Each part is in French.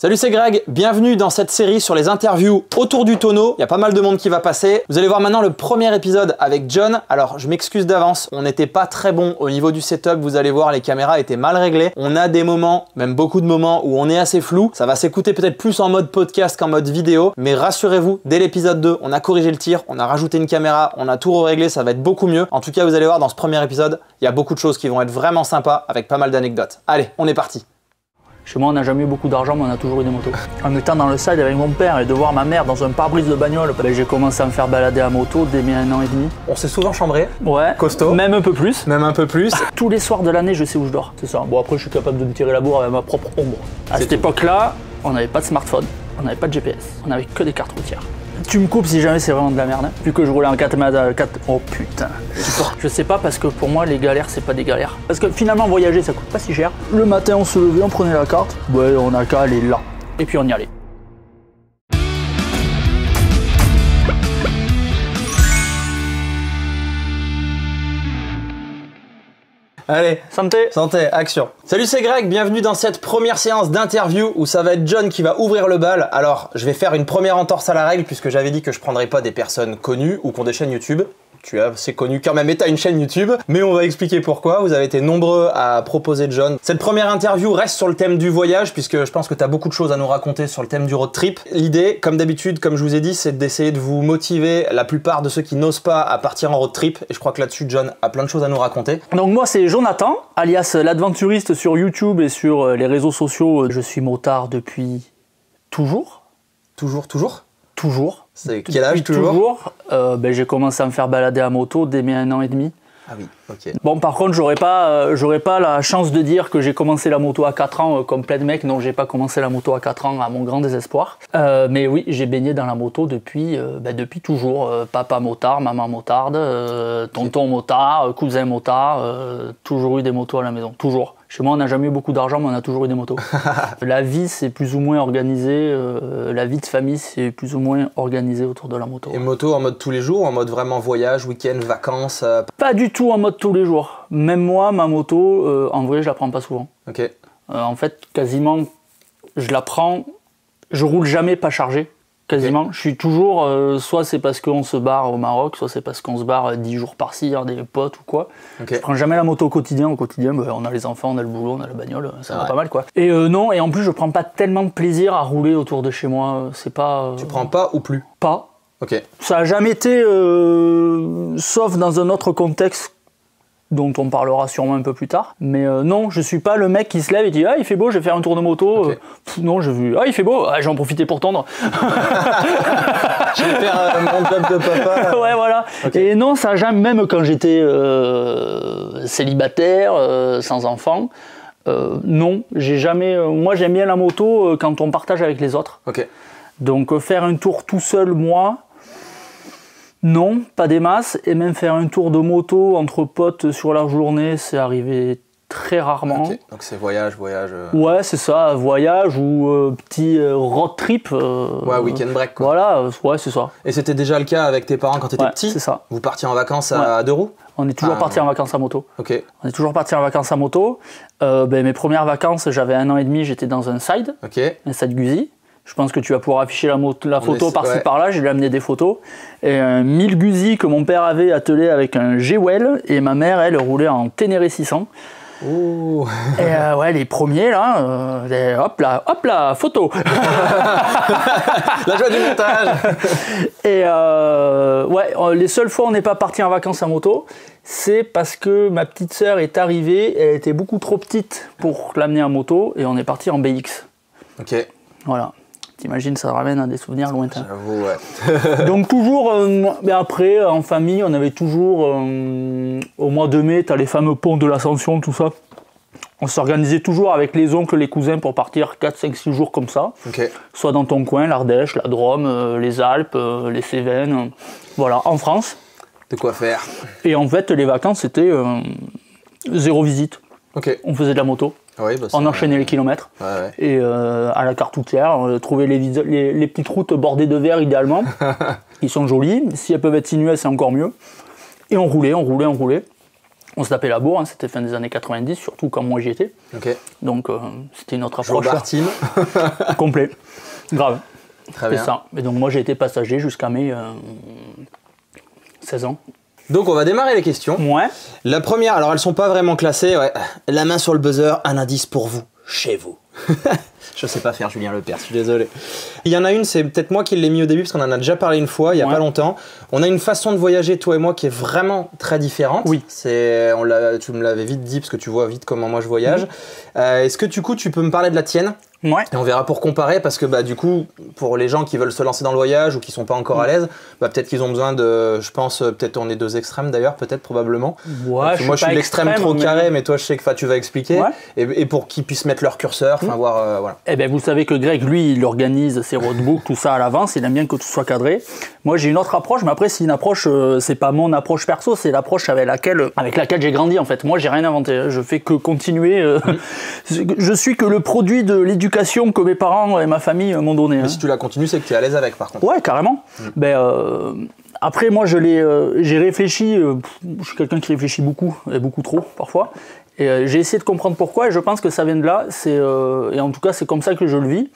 Salut, c'est Greg, bienvenue dans cette série sur les interviews autour du tonneau. Il y a pas mal de monde qui va passer. Vous allez voir maintenant le premier épisode avec John. Alors, je m'excuse d'avance, on n'était pas très bon au niveau du setup. Vous allez voir, les caméras étaient mal réglées. On a des moments, même beaucoup de moments, où on est assez flou. Ça va s'écouter peut-être plus en mode podcast qu'en mode vidéo. Mais rassurez-vous, dès l'épisode 2, on a corrigé le tir, on a rajouté une caméra, on a tout réglé, ça va être beaucoup mieux. En tout cas, vous allez voir, dans ce premier épisode, il y a beaucoup de choses qui vont être vraiment sympas, avec pas mal d'anecdotes. Allez, on est parti. Chez moi, on n'a jamais eu beaucoup d'argent, mais on a toujours eu des motos. En étant dans le side avec mon père et de voir ma mère dans un pare-brise de bagnole, j'ai commencé à me faire balader à moto dès mes 1 an et demi. On s'est souvent chambré. Ouais. Costaud. Même un peu plus. Même un peu plus. Tous les soirs de l'année, je sais où je dors. C'est ça. Bon, après, je suis capable de me tirer la bourre avec ma propre ombre. À cette époque-là, on n'avait pas de smartphone, on n'avait pas de GPS, on n'avait que des cartes routières. Tu me coupes si jamais c'est vraiment de la merde. Vu que je roulais en 4 mètres. Oh putain. Je sais pas, parce que pour moi, les galères, c'est pas des galères. Parce que finalement, voyager, ça coûte pas si cher. Le matin, on se levait, on prenait la carte. Ouais, on a qu'à aller là. Et puis on y allait. Allez, santé. Santé, action. Salut, c'est Greg, bienvenue dans cette première séance d'interview où ça va être John qui va ouvrir le bal. Alors, je vais faire une première entorse à la règle puisque j'avais dit que je prendrais pas des personnes connues ou qui ont des chaînes YouTube. Tu es assez connu quand même et t'as une chaîne YouTube, mais on va expliquer pourquoi. Vous avez été nombreux à proposer John. Cette première interview reste sur le thème du voyage, puisque je pense que t'as beaucoup de choses à nous raconter sur le thème du road trip. L'idée, comme d'habitude, comme je vous ai dit, c'est d'essayer de vous motiver la plupart de ceux qui n'osent pas à partir en road trip, et je crois que là-dessus, John a plein de choses à nous raconter. Donc moi, c'est Jonathan, alias l'adventuriste sur YouTube et sur les réseaux sociaux. Je suis motard depuis toujours. Toujours. C'est quel âge toujours? J'ai commencé à me faire balader à moto dès mes 1 an et demi. Ah oui, ok. Bon, par contre, j'aurais pas la chance de dire que j'ai commencé la moto à 4 ans comme plein de mecs. Non, j'ai pas commencé la moto à 4 ans à mon grand désespoir. Mais oui, j'ai baigné dans la moto depuis toujours. Papa motard, maman motarde, tonton motard, cousin motard. Toujours eu des motos à la maison, toujours. Chez moi, on n'a jamais eu beaucoup d'argent, mais on a toujours eu des motos. La vie, c'est plus ou moins organisé. La vie de famille, c'est plus ou moins organisé autour de la moto. Et moto en mode tous les jours, en mode vraiment voyage, week-end, vacances Pas du tout en mode tous les jours. Même moi, ma moto, en vrai, je la prends pas souvent. Ok. En fait, quasiment, je la prends, je roule jamais pas chargé. Quasiment. Okay. Je suis toujours, soit c'est parce qu'on se barre au Maroc, soit c'est parce qu'on se barre 10 jours par-ci, des potes ou quoi. Okay. Je prends jamais la moto au quotidien. Au quotidien, on a les enfants, on a le boulot, on a la bagnole, ça va pas mal quoi. Et non, et en plus je prends pas tellement de plaisir à rouler autour de chez moi. C'est pas. Tu prends pas ou plus? Pas. Ok. Ça a jamais été, sauf dans un autre contexte dont on parlera sûrement un peu plus tard. Mais non, je suis pas le mec qui se lève et dit « Ah, il fait beau, je vais faire un tour de moto. Okay. » Non, j'ai vu « Ah, il fait beau, ah, j'en profiter pour tondre. » Je vais faire mon job de papa. Ouais, voilà. Okay. Et non, ça a jamais, même quand j'étais célibataire, sans enfant, non, j'ai jamais... moi, j'aime bien la moto quand on partage avec les autres. Okay. Donc, faire un tour tout seul, moi... Non, pas des masses, et même faire un tour de moto entre potes sur la journée, c'est arrivé très rarement. Okay. Donc c'est voyage. Ouais, c'est ça, voyage ou petit road trip. Ouais, week-end break quoi. Voilà, ouais, c'est ça. Et c'était déjà le cas avec tes parents quand t'étais petit? C'est ça. Vous partiez en vacances à deux roues? On est toujours partis en vacances à moto. Ok. On est toujours partis en vacances à moto. Mes premières vacances, j'avais 1 an et demi, j'étais dans un side, un side Guzzi. Je pense que tu vas pouvoir afficher la photo par-ci par-là, j'ai lui amené des photos. Et un 1000 Guzzi que mon père avait attelé avec un G-Well et ma mère, elle, roulait en Ténéré 600. Ouh. Et ouais, les premiers là, hop là, photo. La joie du montage. Et ouais, les seules fois où on n'est pas parti en vacances à moto, c'est parce que ma petite sœur est arrivée, elle était beaucoup trop petite pour l'amener en moto et on est parti en BX. Ok. Voilà. T'imagines, ça ramène à des souvenirs lointains. J'avoue, ouais. Donc toujours, mais après, en famille, on avait toujours, au mois de mai, t'as les fameux ponts de l'Ascension, tout ça. On s'organisait toujours avec les oncles, les cousins pour partir 4, 5, 6 jours comme ça. Okay. Soit dans ton coin, l'Ardèche, la Drôme, les Alpes, les Cévennes, voilà, en France. De quoi faire. Et en fait, les vacances, c'était 0 visite. Okay. On faisait de la moto. Oui, bah on enchaînait les kilomètres. Ouais. Et à la carte routière, on trouvait les petites routes bordées de verre idéalement. Ils sont jolies. Si elles peuvent être sinueuses, c'est encore mieux. Et on roulait. On se tapait la bourre, hein, c'était fin des années 90, surtout quand moi j'y étais. Ok. Donc c'était une autre approche. Bar team. Complet. Grave. Très bien. C'est ça. Et donc moi j'ai été passager jusqu'à mes 16 ans. Donc on va démarrer les questions. Ouais. La première, alors elles sont pas vraiment classées, ouais. La main sur le buzzer, un indice pour vous, chez vous. Je sais pas faire Julien Lepers, je suis désolé. Il y en a une, c'est peut-être moi qui l'ai mis au début parce qu'on en a déjà parlé une fois, il y a pas longtemps. On a une façon de voyager, toi et moi, qui est vraiment très différente. Oui. Tu me l'avais vite dit parce que tu vois vite comment moi je voyage. Est-ce que du coup tu peux me parler de la tienne ? Ouais. Et on verra pour comparer parce que du coup, pour les gens qui veulent se lancer dans le voyage ou qui sont pas encore à l'aise, peut-être qu'ils ont besoin de, je pense, peut-être on est deux extrêmes d'ailleurs, peut-être probablement. Ouais, moi je suis l'extrême trop carré, mais toi je sais que tu vas expliquer. Ouais. Et pour qu'ils puissent mettre leur curseur, voir, voilà. Eh bien vous savez que Greg, lui, il organise ses roadbooks, tout ça à l'avance, il aime bien que tout soit cadré. Moi j'ai une autre approche, mais après c'est une approche, c'est pas mon approche perso, c'est l'approche avec laquelle j'ai grandi en fait. Moi j'ai rien inventé, je fais que continuer. Je suis que le produit de l'éducation que mes parents et ma famille m'ont donné. Mais si tu la continues, c'est que tu es à l'aise avec par contre. Ouais, carrément. Après, moi, j'ai réfléchi, je suis quelqu'un qui réfléchit beaucoup, et beaucoup trop parfois, et j'ai essayé de comprendre pourquoi, et je pense que ça vient de là, et en tout cas, c'est comme ça que je le vis.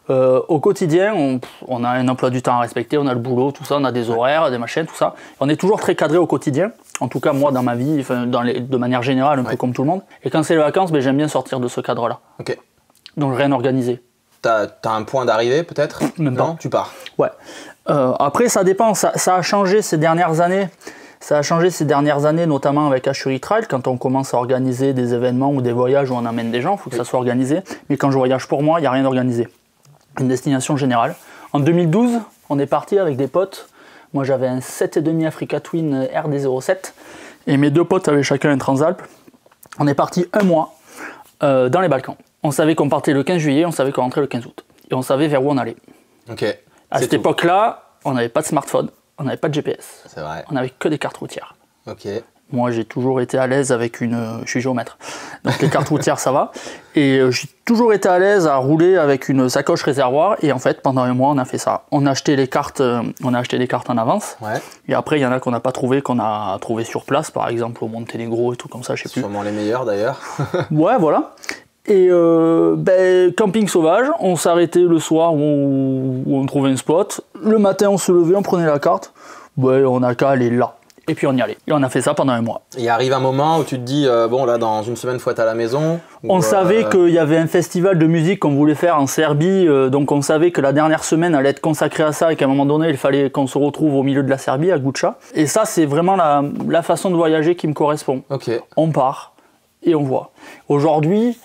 Au quotidien, on a un emploi du temps à respecter, on a le boulot, tout ça, on a des horaires, des machines, tout ça. On est toujours très cadré au quotidien, en tout cas moi dans ma vie, de manière générale, un peu comme tout le monde. Et quand c'est les vacances, j'aime bien sortir de ce cadre-là. Ok. Donc rien organisé. T'as un point d'arrivée peut-être ? Même pas. Non, tu pars. Ouais. Après ça dépend, ça a changé ces dernières années. Ça a changé ces dernières années, notamment avec Assury Trail, quand on commence à organiser des événements ou des voyages où on amène des gens, il faut que ça soit organisé. Mais quand je voyage pour moi, il n'y a rien d'organisé. Une destination générale. En 2012, on est parti avec des potes. Moi j'avais un 7,5 Africa Twin RD07 et mes deux potes avaient chacun un Transalp. On est parti un mois dans les Balkans. On savait qu'on partait le 15 juillet, on savait qu'on rentrait le 15 août. Et on savait vers où on allait. Ok. À cette époque-là, on n'avait pas de smartphone, on n'avait pas de GPS. C'est vrai. On n'avait que des cartes routières. Ok. Moi, j'ai toujours été à l'aise avec je suis géomètre. Donc les cartes routières, ça va. Et j'ai toujours été à l'aise à rouler avec une sacoche réservoir. Et en fait, pendant un mois, on a fait ça. On a acheté les cartes en avance. Ouais. Et après, il y en a qu'on n'a pas trouvé, qu'on a trouvé sur place, par exemple au Monténégro et tout comme ça, je sais plus. Sûrement les meilleurs d'ailleurs. Ouais, voilà. Et camping sauvage, on s'arrêtait le soir où on trouvait un spot. Le matin, on se levait, on prenait la carte. On a qu'à aller là. Et puis on y allait. Et on a fait ça pendant un mois. Il arrive un moment où tu te dis, bon là dans une semaine, faut être à la maison. On savait qu'il y avait un festival de musique qu'on voulait faire en Serbie. Donc on savait que la dernière semaine allait être consacrée à ça et qu'à un moment donné, il fallait qu'on se retrouve au milieu de la Serbie, à Guča. Et ça, c'est vraiment la façon de voyager qui me correspond. Ok. On part et on voit. Aujourd'hui,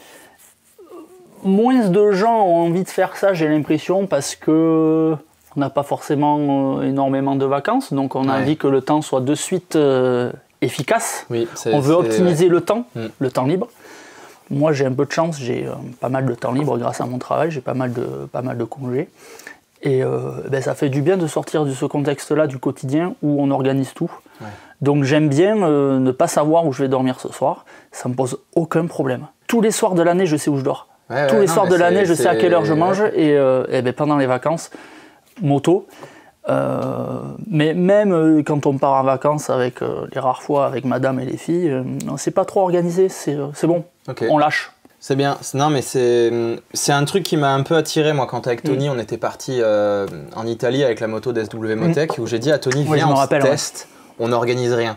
moins de gens ont envie de faire ça, j'ai l'impression, parce que on n'a pas forcément énormément de vacances, donc on a envie que le temps soit de suite efficace. Oui, on veut optimiser le temps libre. Moi, j'ai un peu de chance, j'ai pas mal de temps libre grâce à mon travail, j'ai pas mal de congés. Et ça fait du bien de sortir de ce contexte-là du quotidien où on organise tout. Ouais. Donc j'aime bien ne pas savoir où je vais dormir ce soir, ça me pose aucun problème. Tous les soirs de l'année, je sais où je dors. Tous les soirs de l'année, je sais à quelle heure je mange, et pendant les vacances, moto. Mais même quand on part en vacances avec les rares fois avec madame et les filles, c'est pas trop organisé, c'est bon, on lâche. C'est bien, non mais c'est un truc qui m'a un peu attiré moi quand avec Tony on était parti en Italie avec la moto d'SW Motec où j'ai dit à Tony viens on teste, on n'organise rien.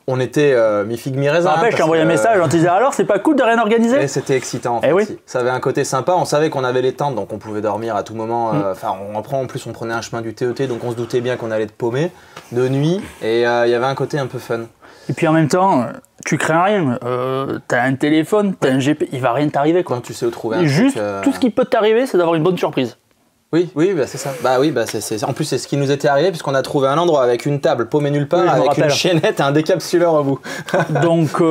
On était mi-figue mi-raisin. Je t'ai envoyé un message, on te disait alors c'est pas cool de rien organiser. Et c'était excitant en fait. Oui. Ça avait un côté sympa, on savait qu'on avait les tentes donc on pouvait dormir à tout moment. En plus on prenait un chemin du TET donc on se doutait bien qu'on allait être paumé de nuit et il y avait un côté un peu fun. Et puis en même temps, tu crains rien. T'as un téléphone, t'as un GP, il va rien t'arriver quoi. Donc tu sais où trouver un juste truc, tout ce qui peut t'arriver, c'est d'avoir une bonne surprise. Oui, c'est ça. En plus, c'est ce qui nous était arrivé puisqu'on a trouvé un endroit avec une table paumée nulle part, avec une chaînette et un décapsuleur au bout. Donc,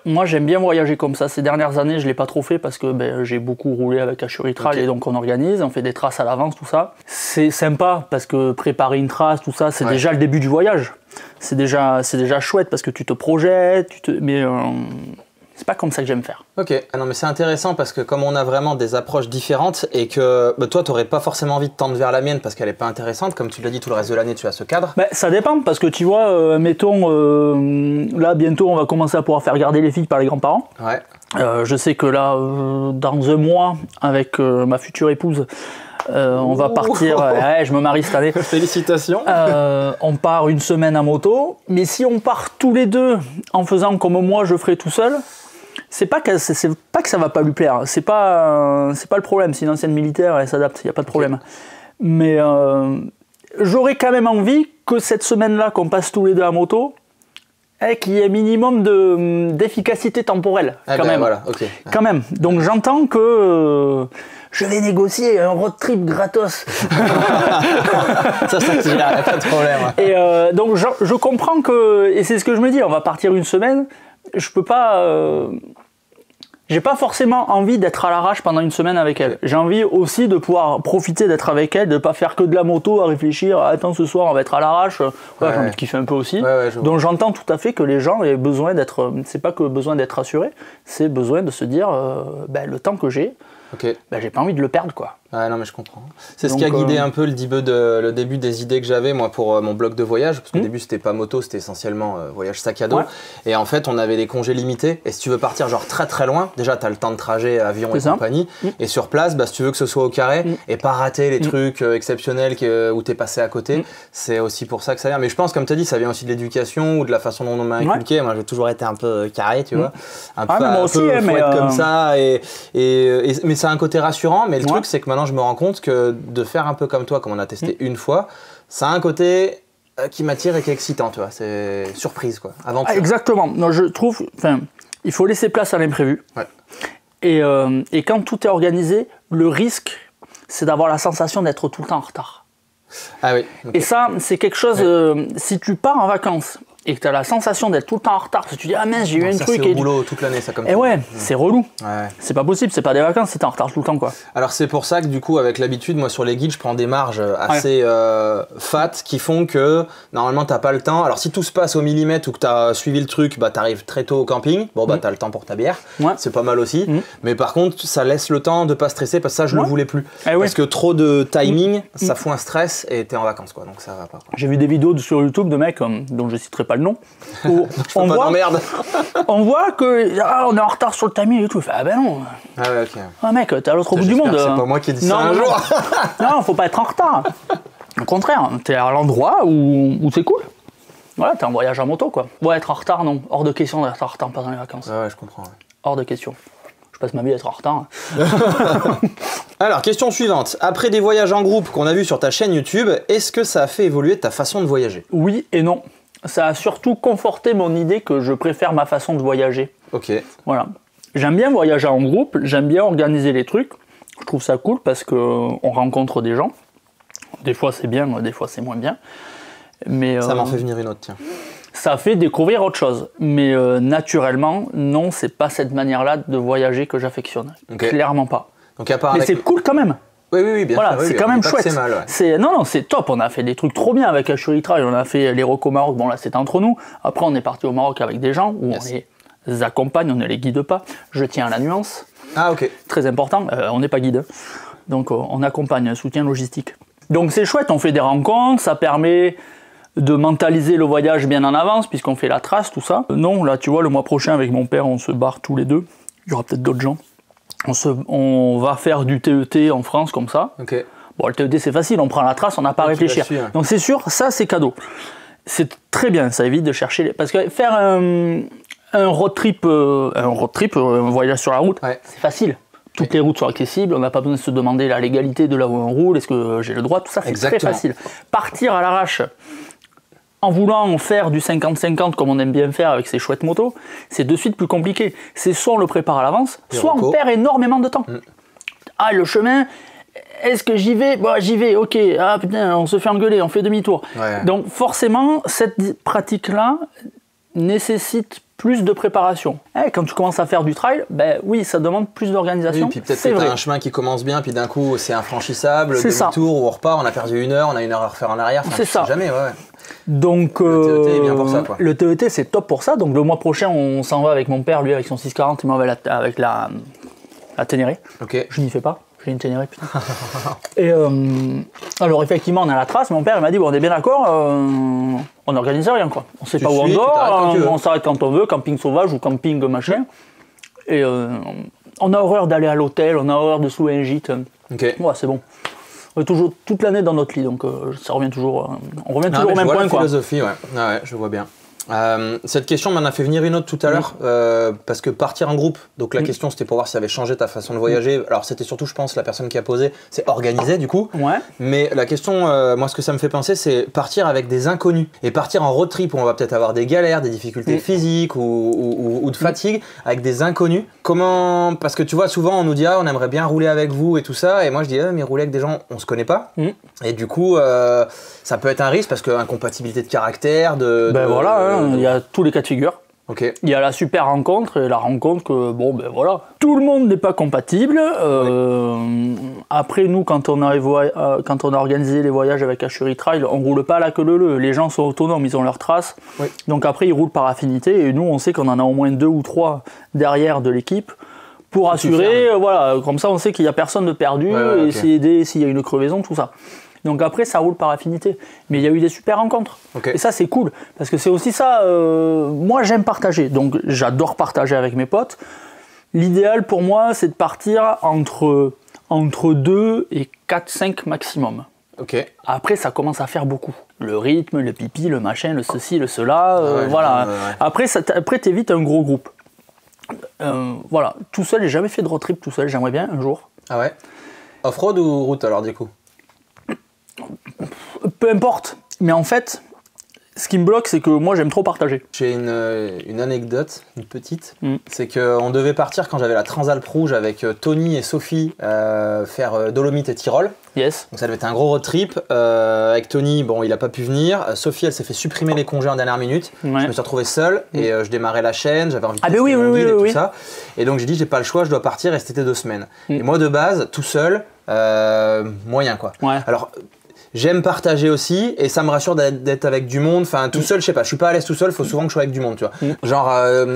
moi j'aime bien voyager comme ça. Ces dernières années, je l'ai pas trop fait parce que j'ai beaucoup roulé avec Assury Trail et donc on organise, on fait des traces à l'avance, tout ça. C'est sympa parce que préparer une trace, tout ça, c'est déjà le début du voyage. C'est déjà chouette parce que tu te projettes, mais C'est pas comme ça que j'aime faire. Ok, ah non mais c'est intéressant parce que comme on a vraiment des approches différentes et que toi t'aurais pas forcément envie de tendre vers la mienne parce qu'elle est pas intéressante, comme tu l'as dit tout le reste de l'année tu as ce cadre. Ben, ça dépend parce que tu vois, mettons, là bientôt on va commencer à pouvoir faire garder les filles par les grands-parents. Ouais. Je sais que là, dans un mois, avec ma future épouse, on va partir, ouais, je me marie cette année. Félicitations. On part une semaine à moto, mais si on part tous les deux en faisant comme moi je ferais tout seul, c'est pas que ça va pas lui plaire, c'est pas le problème, c'est une ancienne militaire, elle s'adapte, il n'y a pas de problème. Mais j'aurais quand même envie que cette semaine-là qu'on passe tous les deux à moto, qu'il y ait un minimum d'efficacité temporelle, quand même. Voilà, okay. Quand même. Donc j'entends que je vais négocier un road trip gratos. ça il n'y a pas de problème. Et donc je comprends que, et c'est ce que je me dis, on va partir une semaine, je peux pas... j'ai pas forcément envie d'être à l'arrache pendant une semaine avec elle. J'ai envie aussi de pouvoir profiter d'être avec elle, de pas faire que de la moto, à réfléchir, attends ce soir on va être à l'arrache. J'ai envie de kiffer un peu aussi. Donc j'entends tout à fait que les gens aient besoin d'être, c'est pas que besoin d'être rassurés, c'est besoin de se dire le temps que j'ai, j'ai pas envie de le perdre quoi. Ah non mais je comprends. C'est ce qui a guidé un peu le début des idées que j'avais moi pour mon blog de voyage, parce qu'au début c'était pas moto, c'était essentiellement voyage sac à dos. Et en fait on avait des congés limités et si tu veux partir genre très très loin, déjà t'as le temps de trajet, avion et compagnie. Et sur place, si tu veux que ce soit au carré et pas rater les trucs exceptionnels où t'es passé à côté, c'est aussi pour ça que ça vient. Mais je pense comme tu as dit, ça vient aussi de l'éducation ou de la façon dont on m'a inculqué. Moi j'ai toujours été un peu carré, tu vois. Un peu fouette comme ça. Mais c'est un côté rassurant, mais le truc c'est que maintenant je me rends compte que de faire un peu comme toi, comme on a testé une fois, ça a un côté qui m'attire et qui est excitant, tu vois, c'est surprise quoi, aventure. Exactement, non, je trouve, il faut laisser place à l'imprévu. Et quand tout est organisé, le risque, c'est d'avoir la sensation d'être tout le temps en retard. Ah oui. Et ça, c'est quelque chose, si tu pars en vacances et que tu as la sensation d'être tout le temps en retard, parce que tu dis ah mince j'ai eu un truc c'est au boulot toute l'année ça comme ça. Et c'est relou. C'est pas possible, c'est pas des vacances, c'est en retard tout le temps quoi. Alors c'est pour ça que du coup avec l'habitude moi sur les guides je prends des marges assez fat qui font que normalement t'as pas le temps. Alors si tout se passe au millimètre ou que t'as suivi le truc, t'arrives très tôt au camping, t'as le temps pour ta bière, c'est pas mal aussi. Mais par contre ça laisse le temps de pas stresser parce que ça je le voulais plus. Parce que trop de timing ça fout un stress et t'es en vacances quoi, donc ça va pas quoi. J'ai vu des vidéos sur YouTube de mecs dont je citerai pas le nom, où on voit que on est en retard sur le timing et tout. Ah ben non. Mec, t'es à l'autre bout du monde. C'est pas moi qui ai dit ça un jour. Non, faut pas être en retard. Au contraire, t'es à l'endroit où c'est cool. Voilà, t'es en voyage en moto quoi. Être en retard, non. Hors de question d'être en retard pendant les vacances. Je comprends. Hors de question. Je passe ma vie à être en retard. Alors, question suivante. Après des voyages en groupe qu'on a vu sur ta chaîne YouTube, est-ce que ça a fait évoluer ta façon de voyager? Oui et non. Ça a surtout conforté mon idée que je préfère ma façon de voyager. Voilà. J'aime bien voyager en groupe, j'aime bien organiser les trucs. Je trouve ça cool parce qu'on rencontre des gens. Des fois c'est bien, des fois c'est moins bien. Mais, ça m'en fait venir une autre, tiens. Ça fait découvrir autre chose. Mais naturellement, non, c'est pas cette manière-là de voyager que j'affectionne. Clairement pas. Donc, à part mais c'est cool quand même. Oui, bien sûr. C'est quand même chouette. C'est mal, Non, c'est top. On a fait des trucs trop bien avec Ashuri Trail. On a fait les recos au Maroc. Bon, là, c'était entre nous. Après, on est parti au Maroc avec des gens où on les accompagne, on ne les guide pas. Je tiens à la nuance. Très important. On n'est pas guide. Donc, on accompagne, un soutien logistique. Donc, c'est chouette. On fait des rencontres. Ça permet de mentaliser le voyage bien en avance puisqu'on fait la trace, tout ça. Non, là, tu vois, le mois prochain, avec mon père, on se barre tous les deux. Il y aura peut-être d'autres gens. On va faire du TET en France comme ça. Bon, le TET c'est facile, on prend la trace, on n'a pas à réfléchir. Donc c'est sûr, ça c'est cadeau. C'est très bien, ça évite de chercher... Parce que faire un road trip, un voyage sur la route, c'est facile. Toutes les routes sont accessibles, on n'a pas besoin de se demander la légalité de là où on roule, est-ce que j'ai le droit, tout ça c'est très facile. Partir à l'arrache, en voulant faire du 50-50 comme on aime bien faire avec ces chouettes motos, c'est de suite plus compliqué. C'est soit on le prépare à l'avance, soit on perd énormément de temps. Ah, le chemin, est-ce que j'y vais? Bon, j'y vais, ok. Ah putain, on se fait engueuler, on fait demi-tour. Donc forcément, cette pratique-là nécessite plus de préparation. Quand tu commences à faire du trail, oui, ça demande plus d'organisation. Oui, puis peut-être que tu as un chemin qui commence bien, puis d'un coup c'est infranchissable, demi-tour où on repart, on a perdu 1 heure, on a 1 heure à refaire en arrière. C'est ça. Jamais, ouais. Donc le TET est bien pour ça, quoi. Le TET c'est top pour ça. Donc le mois prochain, on s'en va avec mon père, lui avec son 640, et moi avec la Ténéré. Ok. Je n'y fais pas. J'ai une Ténéré, putain. Et alors effectivement, on a la trace. Mon père il m'a dit bon, on est bien d'accord, on n'organise rien quoi. On sait pas où on dort, on s'arrête quand on veut, camping sauvage ou camping machin. Et on a horreur d'aller à l'hôtel, on a horreur de sous un gîte. Ok. Ouais, c'est bon. On est toujours toute l'année dans notre lit, donc ça revient toujours. On revient toujours au même point, quoi. Philosophie, ouais, je vois bien. Cette question m'en a fait venir une autre tout à l'heure, parce que partir en groupe, donc la question c'était pour voir si ça avait changé ta façon de voyager. Alors c'était surtout, je pense, la personne qui a posé, c'est organiser du coup. Ouais. Mais la question, moi ce que ça me fait penser, c'est partir avec des inconnus et partir en road trip où on va peut-être avoir des galères, des difficultés physiques ou de fatigue avec des inconnus. Comment? Parce que tu vois, souvent on nous dit on aimerait bien rouler avec vous et tout ça, et moi je dis mais rouler avec des gens on se connaît pas. Et du coup ça peut être un risque parce que incompatibilité de caractère, voilà. Il y a tous les cas de figure. Okay. Il y a la super rencontre et la rencontre que, voilà, tout le monde n'est pas compatible. Après, nous, quand on a organisé les voyages avec Ashuri Trail, on roule pas à la queue leu. Les gens sont autonomes, ils ont leurs traces. Oui. Donc après, ils roulent par affinité et nous, on sait qu'on en a au moins 2 ou 3 derrière de l'équipe pour assurer. Voilà, comme ça, on sait qu'il n'y a personne de perdu et essayer d'aider s'il y a une crevaison, tout ça. Donc après, ça roule par affinité. Mais il y a eu des super rencontres. Okay. Et ça, c'est cool. Parce que c'est aussi ça... moi, j'aime partager. Donc, j'adore partager avec mes potes. L'idéal pour moi, c'est de partir entre 2 et 4-5 maximum. Okay. Après, ça commence à faire beaucoup. Le rythme, le pipi, le machin, le ceci, le cela. Voilà. Après, t'évites un gros groupe. Voilà. Tout seul, j'ai jamais fait de road trip tout seul. J'aimerais bien un jour. Ah ouais? Off-road ou route alors, du coup? Peu importe, mais en fait, ce qui me bloque, c'est que moi j'aime trop partager. J'ai une anecdote, une petite, c'est qu'on devait partir quand j'avais la Transalp Rouge avec Tony et Sophie faire Dolomites et Tyrol. Yes. Donc ça devait être un gros road trip. Avec Tony, bon, il a pas pu venir. Sophie, elle s'est fait supprimer les congés en dernière minute. Ouais. Je me suis retrouvé seul et je démarrais la chaîne, j'avais envie de tester mon guide et tout ça. Et donc j'ai dit, j'ai pas le choix, je dois partir et c'était 2 semaines. Et moi de base, tout seul, moyen quoi. Ouais. Alors, j'aime partager aussi et ça me rassure d'être avec du monde. Enfin, tout seul, je sais pas, je suis pas à l'aise tout seul, il faut souvent que je sois avec du monde, tu vois. Genre,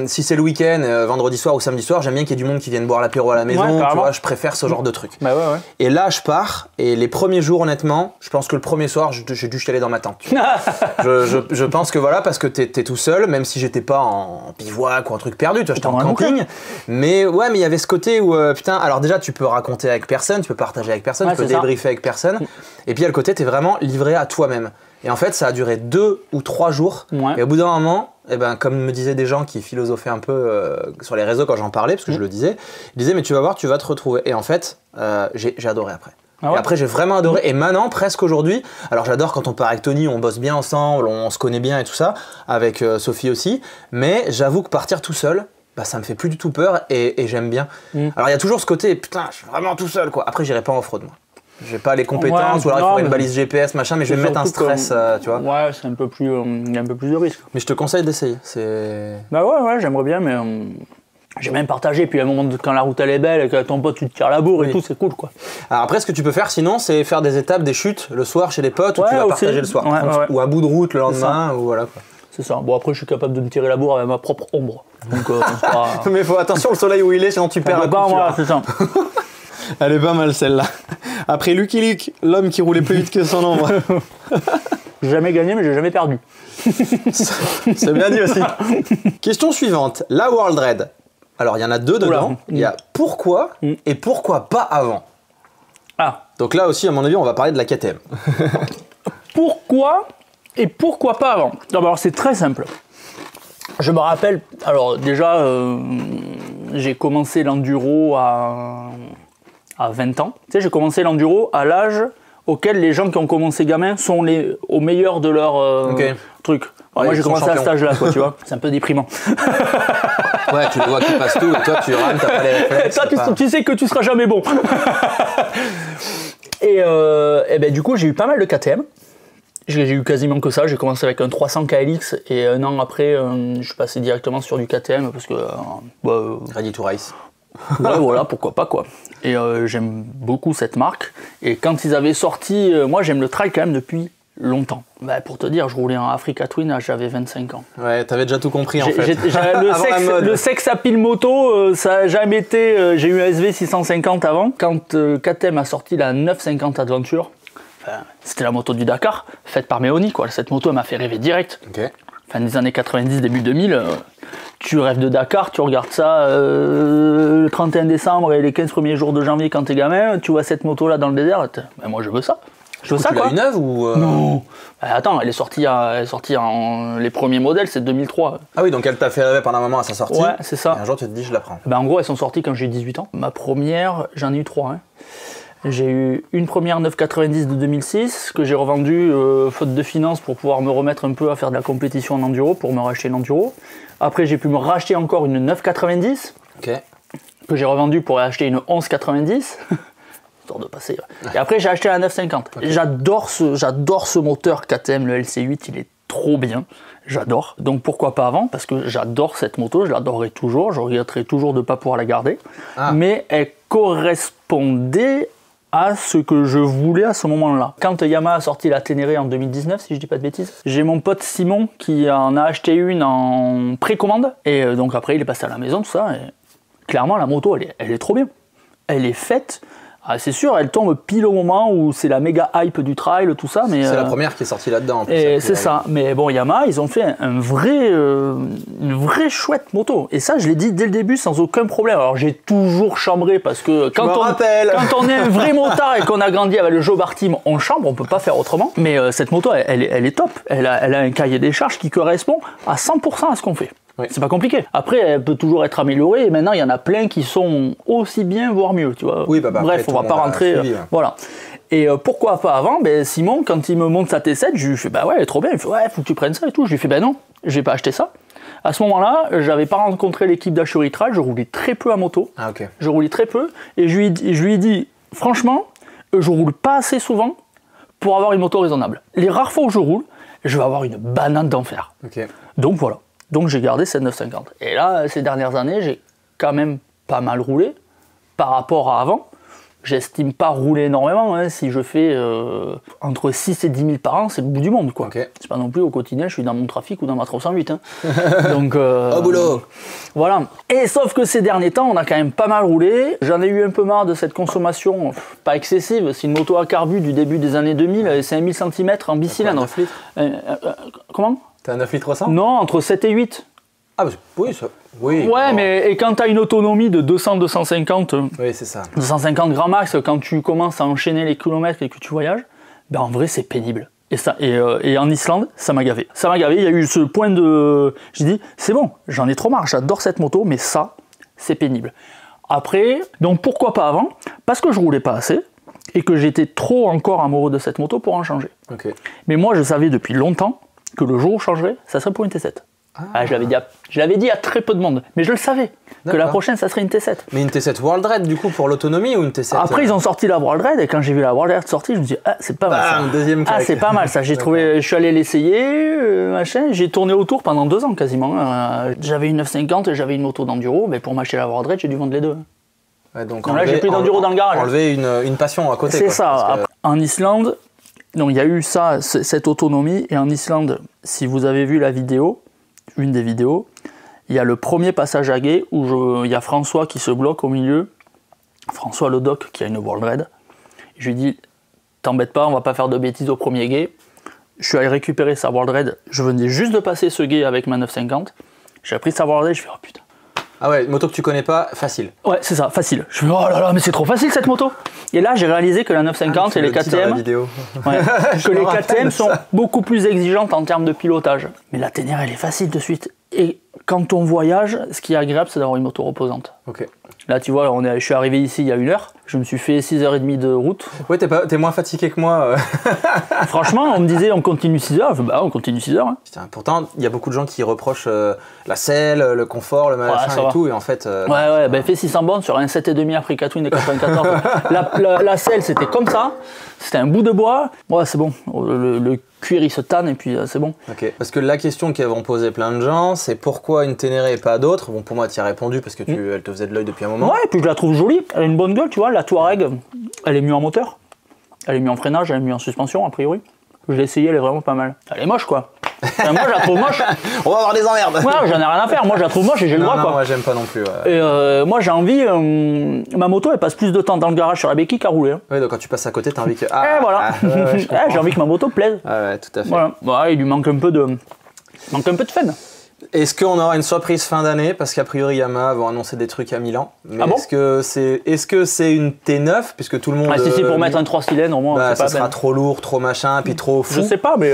si c'est le week-end, vendredi soir ou samedi soir, j'aime bien qu'il y ait du monde qui vienne boire l'apéro à la maison, tu vois, je préfère ce genre de truc. Bah ouais. Et là, je pars et les premiers jours, honnêtement, je pense que le premier soir, j'ai dû chialer dans ma tente. je pense que voilà, parce que t'es tout seul, même si j'étais pas en bivouac ou un truc perdu, tu vois, j'étais en camping. Mais ouais, mais il y avait ce côté où, putain, alors déjà, tu peux raconter avec personne, tu peux partager avec personne, tu peux débriefer avec personne. Et puis, il y a le côté, t'es vraiment livré à toi-même. Et en fait, ça a duré 2 ou 3 jours. Et au bout d'un moment, comme me disaient des gens qui philosophaient un peu sur les réseaux quand j'en parlais, parce que je le disais, ils disaient, mais tu vas voir, tu vas te retrouver. Et en fait, j'ai adoré après. Ah ouais. Et après, j'ai vraiment adoré. Et maintenant, presque aujourd'hui, alors j'adore quand on part avec Tony, on bosse bien ensemble, on se connaît bien et tout ça, avec Sophie aussi. Mais j'avoue que partir tout seul, ça me fait plus du tout peur et j'aime bien. Alors il y a toujours ce côté, putain, je suis vraiment tout seul, quoi. Après, j'irai pas en off-road, moi. J'ai pas les compétences, ou alors il faudrait une balise GPS, machin, mais je vais me mettre un stress, tu vois. Ouais, c'est un peu plus, il y a un peu plus de risque. Mais je te conseille d'essayer. Bah ouais, j'aimerais bien, mais j'ai même partagé. Puis à un moment, quand la route elle est belle, et que ton pote tu te tires la bourre et tout, c'est cool, quoi. Alors après, ce que tu peux faire sinon, c'est faire des étapes, des chutes le soir chez les potes, où tu vas partager le soir. Ou un bout de route le lendemain, ou voilà, quoi. C'est ça. Bon, après, je suis capable de me tirer la bourre avec ma propre ombre. Donc, mais faut attention le soleil où il est, sinon tu perds la couture. Voilà, c'est ça. Elle est pas mal celle-là. Après Lucky Luke, l'homme qui roulait plus vite que son ombre. J'ai jamais gagné, mais j'ai jamais perdu. C'est bien dit aussi. Question suivante. La World Raid. Alors il y en a 2 dedans. Il y a pourquoi et pourquoi pas avant. Ah. Donc là aussi, à mon avis, on va parler de la KTM. Pourquoi et pourquoi pas avant? Alors c'est très simple. Je me rappelle, alors déjà, j'ai commencé l'enduro à 20 ans. Tu sais, j'ai commencé l'enduro à l'âge auquel les gens qui ont commencé gamin sont au meilleur de leur truc. Alors, moi, j'ai commencé à cet âge-là, quoi, tu vois. C'est un peu déprimant. Ouais, tu le vois qui passe tout, et toi, tu rames, t'as pas les réflexes. Toi, tu sais que tu seras jamais bon. Et du coup, j'ai eu pas mal de KTM. J'ai eu quasiment que ça. J'ai commencé avec un 300 KLX et un an après, je suis passé directement sur du KTM parce que. Ready to race. Ouais, voilà, pourquoi pas quoi. Et j'aime beaucoup cette marque. Et quand ils avaient sorti, moi j'aime le trail quand même depuis longtemps. Bah, pour te dire, je roulais en Africa Twin, j'avais 25 ans. Ouais, t'avais déjà tout compris en fait. Le sexe à pile moto, ça a jamais été. J'ai eu un SV 650 avant. Quand KTM a sorti la 950 Adventure, c'était la moto du Dakar, faite par Meoni quoi. Cette moto elle m'a fait rêver direct. Ok. Fin des années 90, début 2000, tu rêves de Dakar, tu regardes ça le 31 décembre et les 15 premiers jours de janvier quand t'es gamin, tu vois cette moto là dans le désert, ben moi je veux ça. Je veux ça quoi. Tu l'as eu neuve ou Non. Attends, elle est sortie en les premiers modèles, c'est 2003. Ah oui, donc elle t'a fait rêver pendant un moment à sa sortie. Ouais, c'est ça. Et un jour tu te dis je la prends. Ben, en gros, elles sont sorties quand j'ai eu 18 ans. Ma première, j'en ai eu 3. Hein. J'ai eu une première 990 de 2006 que j'ai revendue faute de finances pour pouvoir me remettre un peu à faire de la compétition en enduro, pour me racheter une enduro. Après, j'ai pu me racheter encore une 990 que j'ai revendue pour acheter une 1190. Histoire de passer. Et après, j'ai acheté la 950. Okay. J'adore ce moteur KTM, le LC8, il est trop bien. J'adore. Donc pourquoi pas avant? Parce que j'adore cette moto, je l'adorerai toujours. Je regretterai toujours de ne pas pouvoir la garder. Ah. Mais elle correspondait à ce que je voulais à ce moment-là. Quand Yamaha a sorti la Ténéré en 2019, si je dis pas de bêtises, j'ai mon pote Simon qui en a acheté une en précommande. Et donc après, il est passé à la maison, tout ça. Et clairement, la moto, elle est trop bien. Elle est faite. Ah, c'est sûr, elle tombe pile au moment où c'est la méga hype du trail, tout ça. Mais c'est la première qui est sortie là-dedans. Et c'est ça. Mais bon, Yamaha, ils ont fait une vraie chouette moto. Et ça, je l'ai dit dès le début sans aucun problème. Alors j'ai toujours chambré parce que quand on est un vrai motard et qu'on a grandi avec le Jobard Team, on chambre, on peut pas faire autrement. Mais cette moto, elle est top. Elle a un cahier des charges qui correspond à 100% à ce qu'on fait. Oui. C'est pas compliqué. Après, elle peut toujours être améliorée et maintenant, il y en a plein qui sont aussi bien, voire mieux, tu vois. Oui, bref, on va pas rentrer. Voilà. Et pourquoi pas avant? Simon, quand il me montre sa T7, je lui fais bah ouais, elle est trop bien. Il fait ouais, faut que tu prennes ça et tout. Je lui fais bah non, j'ai pas acheté ça. À ce moment-là, j'avais pas rencontré l'équipe d'Ashuri Trail, je roulais très peu à moto. Ah, ok. Je roulais très peu et je lui ai dit franchement, je roule pas assez souvent pour avoir une moto raisonnable. Les rares fois où je roule, je vais avoir une banane d'enfer. Ok. Donc voilà. Donc j'ai gardé cette 950. Et là, ces dernières années, j'ai quand même pas mal roulé par rapport à avant. J'estime pas rouler énormément. Hein. Si je fais entre 6 et 10 000 par an, c'est le bout du monde. Quoi. Okay. C'est pas non plus au quotidien, je suis dans mon trafic ou dans ma 308. Hein. Donc, au boulot. Voilà. Et sauf que ces derniers temps, on a quand même pas mal roulé. J'en ai eu un peu marre de cette consommation, pas excessive. C'est une moto à carbu du début des années 2000. C'est un 1000 cm en bicylindre. 9 litres. Comment? T'as un 9 litres 300? Non, entre 7 et 8. Ah, oui, ça. Oui. Ouais, mais et quand tu as une autonomie de 200-250, oui, c'est ça. 250 grands max, quand tu commences à enchaîner les kilomètres et que tu voyages, ben en vrai, c'est pénible. Et en Islande, ça m'a gavé. Ça m'a gavé, il y a eu ce point de... J'ai dit, c'est bon, j'en ai trop marre, j'adore cette moto, mais ça, c'est pénible. Après, donc pourquoi pas avant? Parce que je roulais pas assez et que j'étais trop encore amoureux de cette moto pour en changer. Okay. Mais moi, je savais depuis longtemps que le jour où je changerais, ça serait pour une T7. Ah, je l'avais dit à très peu de monde, mais je le savais, que la prochaine, ça serait une T7. Mais une T7 World Raid, du coup, pour l'autonomie ou une T7 Après, ils ont sorti la World Raid, et quand j'ai vu la World Raid sortie, je me dis, ah, c'est pas mal ça. Deuxième claque. Ah, c'est pas mal ça. Je suis allé l'essayer, machin, j'ai tourné autour pendant 2 ans quasiment. J'avais une 950 et j'avais une moto d'enduro, mais pour m'acheter la World Raid, j'ai dû vendre les deux. Ouais, donc là, j'ai plus d'enduro dans le garage. Enlever une passion à côté. C'est ça. En Islande, donc il y a eu ça, cette autonomie, et en Islande, si vous avez vu la vidéo, une des vidéos, il y a le premier passage à gué où il y a François qui se bloque au milieu, François le doc qui a une World Raid. Je lui dis, t'embête pas, on va pas faire de bêtises au premier gué. Je suis allé récupérer sa World Raid, je venais juste de passer ce gué avec ma 950, j'ai pris sa World Raid, je fais oh putain. Ah ouais, une moto que tu connais pas, facile. Ouais, c'est ça, facile. Je fais oh là là, mais c'est trop facile cette moto. Et là, j'ai réalisé que la 950 et les KTM, que les KTM sont beaucoup plus exigeantes en termes de pilotage. Mais la Ténéré, elle est facile de suite. Et quand on voyage, ce qui est agréable, c'est d'avoir une moto reposante. Ok. Là, tu vois, je suis arrivé ici il y a 1 heure. Je me suis fait 6h30 de route. Ouais, t'es moins fatigué que moi. Franchement, on me disait on continue 6 heures. Bah, on continue 6 heures. Hein. Putain, pourtant, il y a beaucoup de gens qui reprochent la selle, le confort, le machin et tout. Et en fait. Ouais, bah, fait 600 bornes sur un 7,5 après Catwin de 94. la selle, c'était comme ça. C'était un bout de bois. Ouais, c'est bon. Le cuir, il se tanne et puis c'est bon. Ok. Parce que la question qu'avont posé plein de gens, c'est pourquoi une Ténéré et pas d'autres. Bon, pour moi, tu y as répondu parce que elle te faisait de l'œil depuis un moment. Ouais, et puis je la trouve jolie. Elle a une bonne gueule, tu vois. La Touareg, elle est mieux en moteur. Elle est mieux en freinage, elle est mieux en suspension, a priori. Je l'ai essayé, elle est vraiment pas mal. Elle est moche, quoi. Moi, je la trouve moche. On va avoir des emmerdes. Ouais, j'en ai rien à faire. Moi, je la trouve moche et j'ai le droit, quoi. Moi, j'aime pas non plus. Ouais. Et moi, j'ai envie. Ma moto, elle passe plus de temps dans le garage sur la béquille qu'à rouler. Hein. Ouais, donc quand tu passes à côté, t'as envie que. Et voilà. J'ai envie que ma moto plaise. Ouais, tout à fait. Voilà. Ouais, il lui manque un peu de fun. Est-ce qu'on aura une surprise fin d'année? Parce qu'a priori, Yamaha vont annoncer des trucs à Milan. Mais ah bon est-ce que c'est une T9? Puisque tout le monde. Si, pour mettre un 3 cylindres, au moins. Bah, ça sera trop lourd, trop machin, puis trop fou. Je sais pas, mais.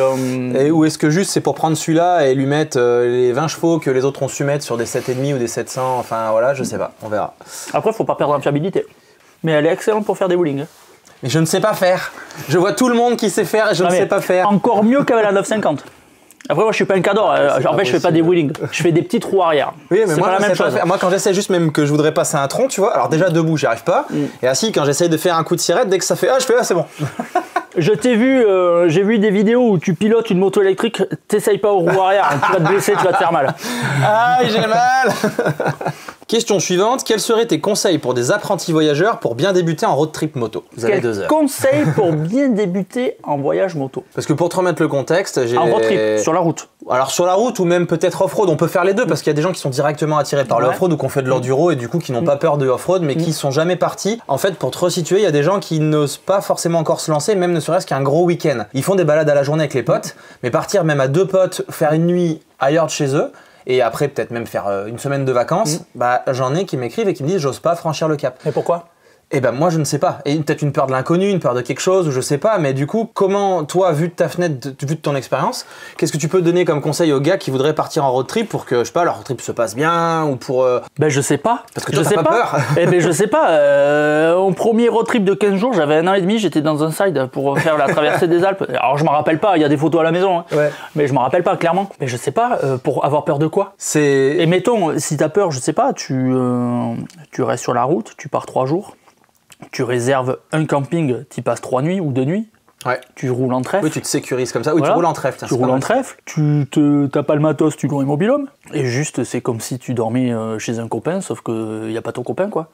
Ou est-ce que juste c'est pour prendre celui-là et lui mettre les 20 chevaux que les autres ont su mettre sur des 7,5 ou des 700? Enfin voilà, je sais pas, on verra. Après, faut pas perdre en fiabilité. Mais elle est excellente pour faire des wheelings. Mais je ne sais pas faire. Je vois tout le monde qui sait faire et je ne sais pas faire. Encore mieux qu'avec la 950. Après, moi, je suis pas un cador. En fait, je fais pas des wheelings. Je fais des petits trous arrière. Oui, mais moi, pas la même chose. Moi, quand j'essaie juste même que je voudrais passer un tronc, tu vois, alors déjà debout, j'y arrive pas. Et assis, quand j'essaye de faire un coup de sirette, dès que ça fait je fais c'est bon. Je t'ai vu, j'ai vu des vidéos où tu pilotes une moto électrique, t'essayes pas au roue arrière, tu vas te blesser, tu vas te faire mal. Aïe, j'ai mal. Question suivante, quels seraient tes conseils pour des apprentis voyageurs pour bien débuter en road trip moto? Vous avez 2 heures. Conseils pour bien débuter en voyage moto? Parce que pour te remettre le contexte, j'ai... En road trip, sur la route. Alors sur la route ou même peut-être off-road, on peut faire les deux parce qu'il y a des gens qui sont directement attirés par le off-road ou qui ont fait de l'enduro et du coup qui n'ont pas peur de off-road mais qui sont jamais partis. En fait, pour te resituer, il y a des gens qui n'osent pas forcément encore se lancer, même ne serait-ce qu'un gros week-end. Ils font des balades à la journée avec les potes, mais partir même à 2 potes, faire une nuit ailleurs de chez eux, et après peut-être même faire une semaine de vacances, bah j'en ai qui m'écrivent et qui me disent j'ose pas franchir le cap. Et pourquoi? Eh ben moi je ne sais pas. Et peut-être une peur de l'inconnu, une peur de quelque chose, ou je sais pas, mais du coup, comment toi, vu de ta fenêtre, vu de ton expérience, qu'est-ce que tu peux donner comme conseil aux gars qui voudraient partir en road trip pour que, je sais pas, leur road trip se passe bien, ou pour... Ben je sais pas. Parce que toi t'as pas peur. Eh ben je sais pas. Au premier road trip de 15 jours, j'avais 1 an et demi, j'étais dans un side pour faire la traversée des Alpes. Alors je m'en rappelle pas, il y a des photos à la maison, hein. Ouais. Mais je m'en rappelle pas clairement. Mais je sais pas, pour avoir peur de quoi? C'est... Et mettons, si t'as peur, je sais pas, tu restes sur la route, tu pars 3 jours. Tu réserves un camping, tu y passes 3 nuits ou 2 nuits. Ouais. Tu roules en trèfle. Oui, tu te sécurises comme ça. Oui, voilà. Tu roules en trèfle. Tiens, tu roules en trèfle, t'as pas le matos, tu loues un mobil-home. Et juste, c'est comme si tu dormais chez un copain, sauf qu'il n'y a pas ton copain, quoi.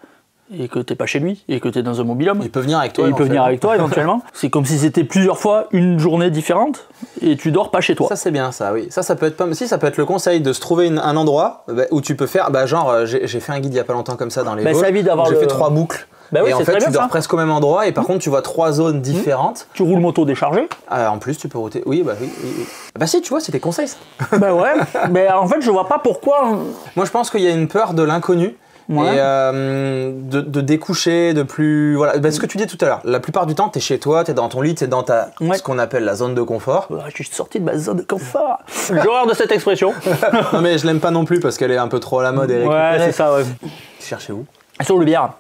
Et que t'es pas chez lui, et que t'es dans un mobil-home. Il peut venir avec toi. Il peut venir avec toi, éventuellement. C'est comme si c'était plusieurs fois une journée différente, et tu dors pas chez toi. Ça, c'est bien, ça, oui. Ça peut être pas... Si, ça peut être le conseil de se trouver un endroit où tu peux faire... genre, j'ai fait un guide il y a pas longtemps comme ça dans les Vosges. Ça évite d'avoir J'ai fait 3 boucles. Bah oui, et en fait, tu dors presque au même endroit et par contre, tu vois 3 zones différentes. Tu roules moto déchargée. En plus, tu peux router. Oui. Bah si, tu vois, c'est tes conseils. Ça. Bah ouais. Mais en fait, je vois pas pourquoi. Moi, je pense qu'il y a une peur de l'inconnu. Ouais. Et de découcher, de plus... Voilà, ce que tu dis tout à l'heure, la plupart du temps, t'es chez toi, t'es dans ton lit, t'es dans ce qu'on appelle la zone de confort. Je suis sorti de ma zone de confort. J'ai horreur de cette expression. Non mais je l'aime pas non plus parce qu'elle est un peu trop à la mode et récupérée. Ouais, c'est ça, ouais. Cherchez-vous. Sur le bière.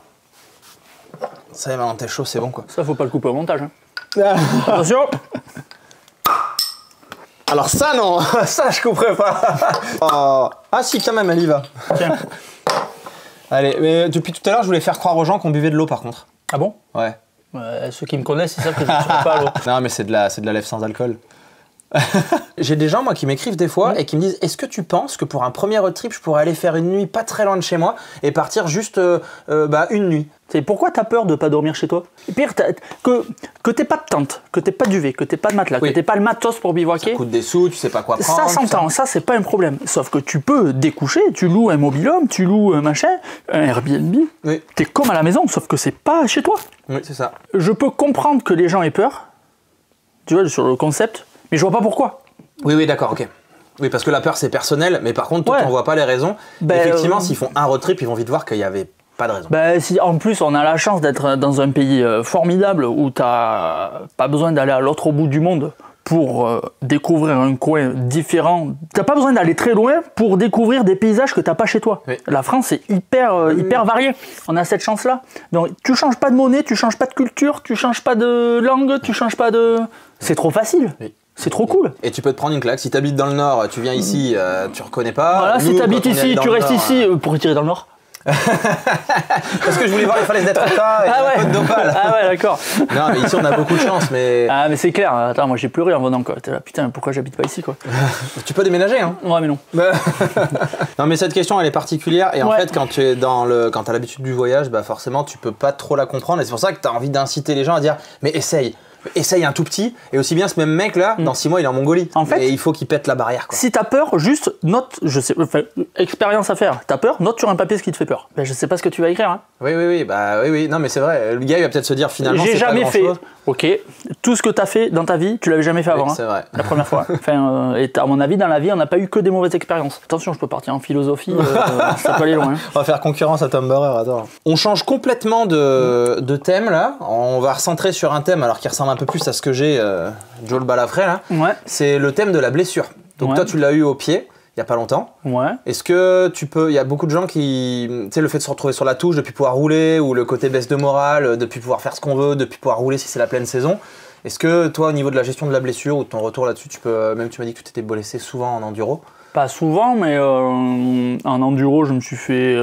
Ça y est, maintenant t'es chaud, c'est bon quoi. Ça, faut pas le couper au montage. Hein. Attention. Alors ça, non. Ça, je couperai pas. Oh. Ah si, quand même, elle y va. Tiens. Allez, mais depuis tout à l'heure, je voulais faire croire aux gens qu'on buvait de l'eau par contre. Ah bon? Ouais. Ceux qui me connaissent, ils savent que je ne suis pas l'eau. Non, mais c'est de la lèvre sans alcool. J'ai des gens, moi, qui m'écrivent des fois et qui me disent est-ce que tu penses que pour un premier road trip, je pourrais aller faire une nuit pas très loin de chez moi et partir juste une nuit? C'est pourquoi t'as peur de pas dormir chez toi? Et pire, que t'aies pas de tente, que t'aies pas de duvet, que t'aies pas de matelas, que t'aies pas le matos pour bivouaquer. Ça coûte des sous, tu sais pas quoi prendre. Ça s'entend, ça c'est pas un problème. Sauf que tu peux découcher, tu loues un mobil-home, tu loues un machin, un Airbnb. Oui. T'es comme à la maison, sauf que c'est pas chez toi. Oui, c'est ça. Je peux comprendre que les gens aient peur, tu vois, sur le concept, mais je vois pas pourquoi. Oui, d'accord, ok. Oui, parce que la peur c'est personnel, mais par contre, toi, t'en vois pas les raisons. Effectivement, s'ils font un road trip, ils vont vite voir qu'il y avait pas de raison. Si en plus on a la chance d'être dans un pays formidable où t'as pas besoin d'aller à l'autre bout du monde pour découvrir un coin différent. T'as pas besoin d'aller très loin pour découvrir des paysages que t'as pas chez toi. Oui. La France est hyper variée. On a cette chance-là. Donc tu changes pas de monnaie, tu changes pas de culture, tu changes pas de langue, tu changes pas de... C'est trop facile. Oui. C'est trop cool. Et tu peux te prendre une claque. Si t'habites dans le Nord, tu viens ici, tu reconnais pas. Voilà, si Nous, t'habites quand on ici, est dans tu le restes Nord, ici pour retirer dans le Nord. Parce que je voulais voir les falaises d'Etretat et la côte d'Opale. Ah ouais, d'accord. Non, mais ici on a beaucoup de chance, mais Ah mais c'est clair. Attends, moi j'ai pleuré en venant quoi. T'es là, putain, pourquoi j'habite pas ici quoi. tu peux déménager, hein. Ouais, mais non. Non, mais cette question elle est particulière et en Ouais. fait quand tu es quand t'as l'habitude du voyage, bah forcément tu peux pas trop la comprendre et c'est pour ça que t'as envie d'inciter les gens à dire mais essaye un tout petit. Et aussi bien ce même mec là, dans 6 mois il est en Mongolie. En fait, et il faut qu'il pète la barrière quoi. Si t'as peur, juste note, expérience à faire. T'as peur, note sur un papier ce qui te fait peur. Ben, je sais pas ce que tu vas écrire. Hein. Oui, non mais c'est vrai, le gars il va peut-être se dire finalement J'ai c'est pas jamais grand fait. chose. Ok, tout ce que t'as fait dans ta vie, tu l'avais jamais fait avant. Oui, Hein, c'est vrai. la première fois. Enfin, et à mon avis, dans la vie, on n'a pas eu que des mauvaises expériences. Attention, je peux partir en philosophie, ça peut aller loin. Hein. On va faire concurrence à Tom Burrer, attends. On change complètement de thème là. On va recentrer sur un thème alors qui ressemble un peu plus à ce que j'ai Joe le balafré là. Ouais. C'est le thème de la blessure. Donc Ouais. toi tu l'as eu au pied il y a pas longtemps. Ouais. Est-ce que tu peux, il y a beaucoup de gens qui, tu sais, le fait de se retrouver sur la touche, de plus pouvoir rouler, ou le côté baisse de morale, de plus pouvoir faire ce qu'on veut, de plus pouvoir rouler si c'est la pleine saison. Est-ce que toi, au niveau de la gestion de la blessure ou de ton retour là-dessus, tu peux, même tu m'as dit que tu t'étais blessé souvent en enduro. Pas souvent, mais en enduro, je me suis fait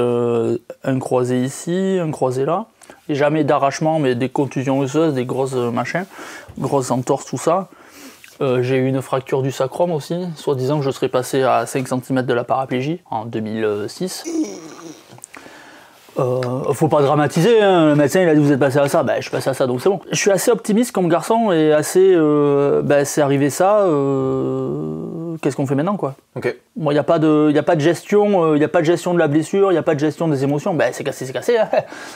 un croisé ici, un croisé là. Et jamais d'arrachement, mais des contusions osseuses, des grosses machins, grosses entorses, tout ça. J'ai eu une fracture du sacrum aussi, soi-disant que je serais passé à 5 cm de la paraplégie en 2006. Faut pas dramatiser, hein. Le médecin il a dit vous êtes passé à ça, ben, je suis passé à ça donc c'est bon. Je suis assez optimiste comme garçon et assez, c'est arrivé ça, qu'est-ce qu'on fait maintenant quoi? Ok. Moi il n'y a pas de gestion, il y a pas de gestion de la blessure, il n'y a pas de gestion des émotions, ben c'est cassé. Hein.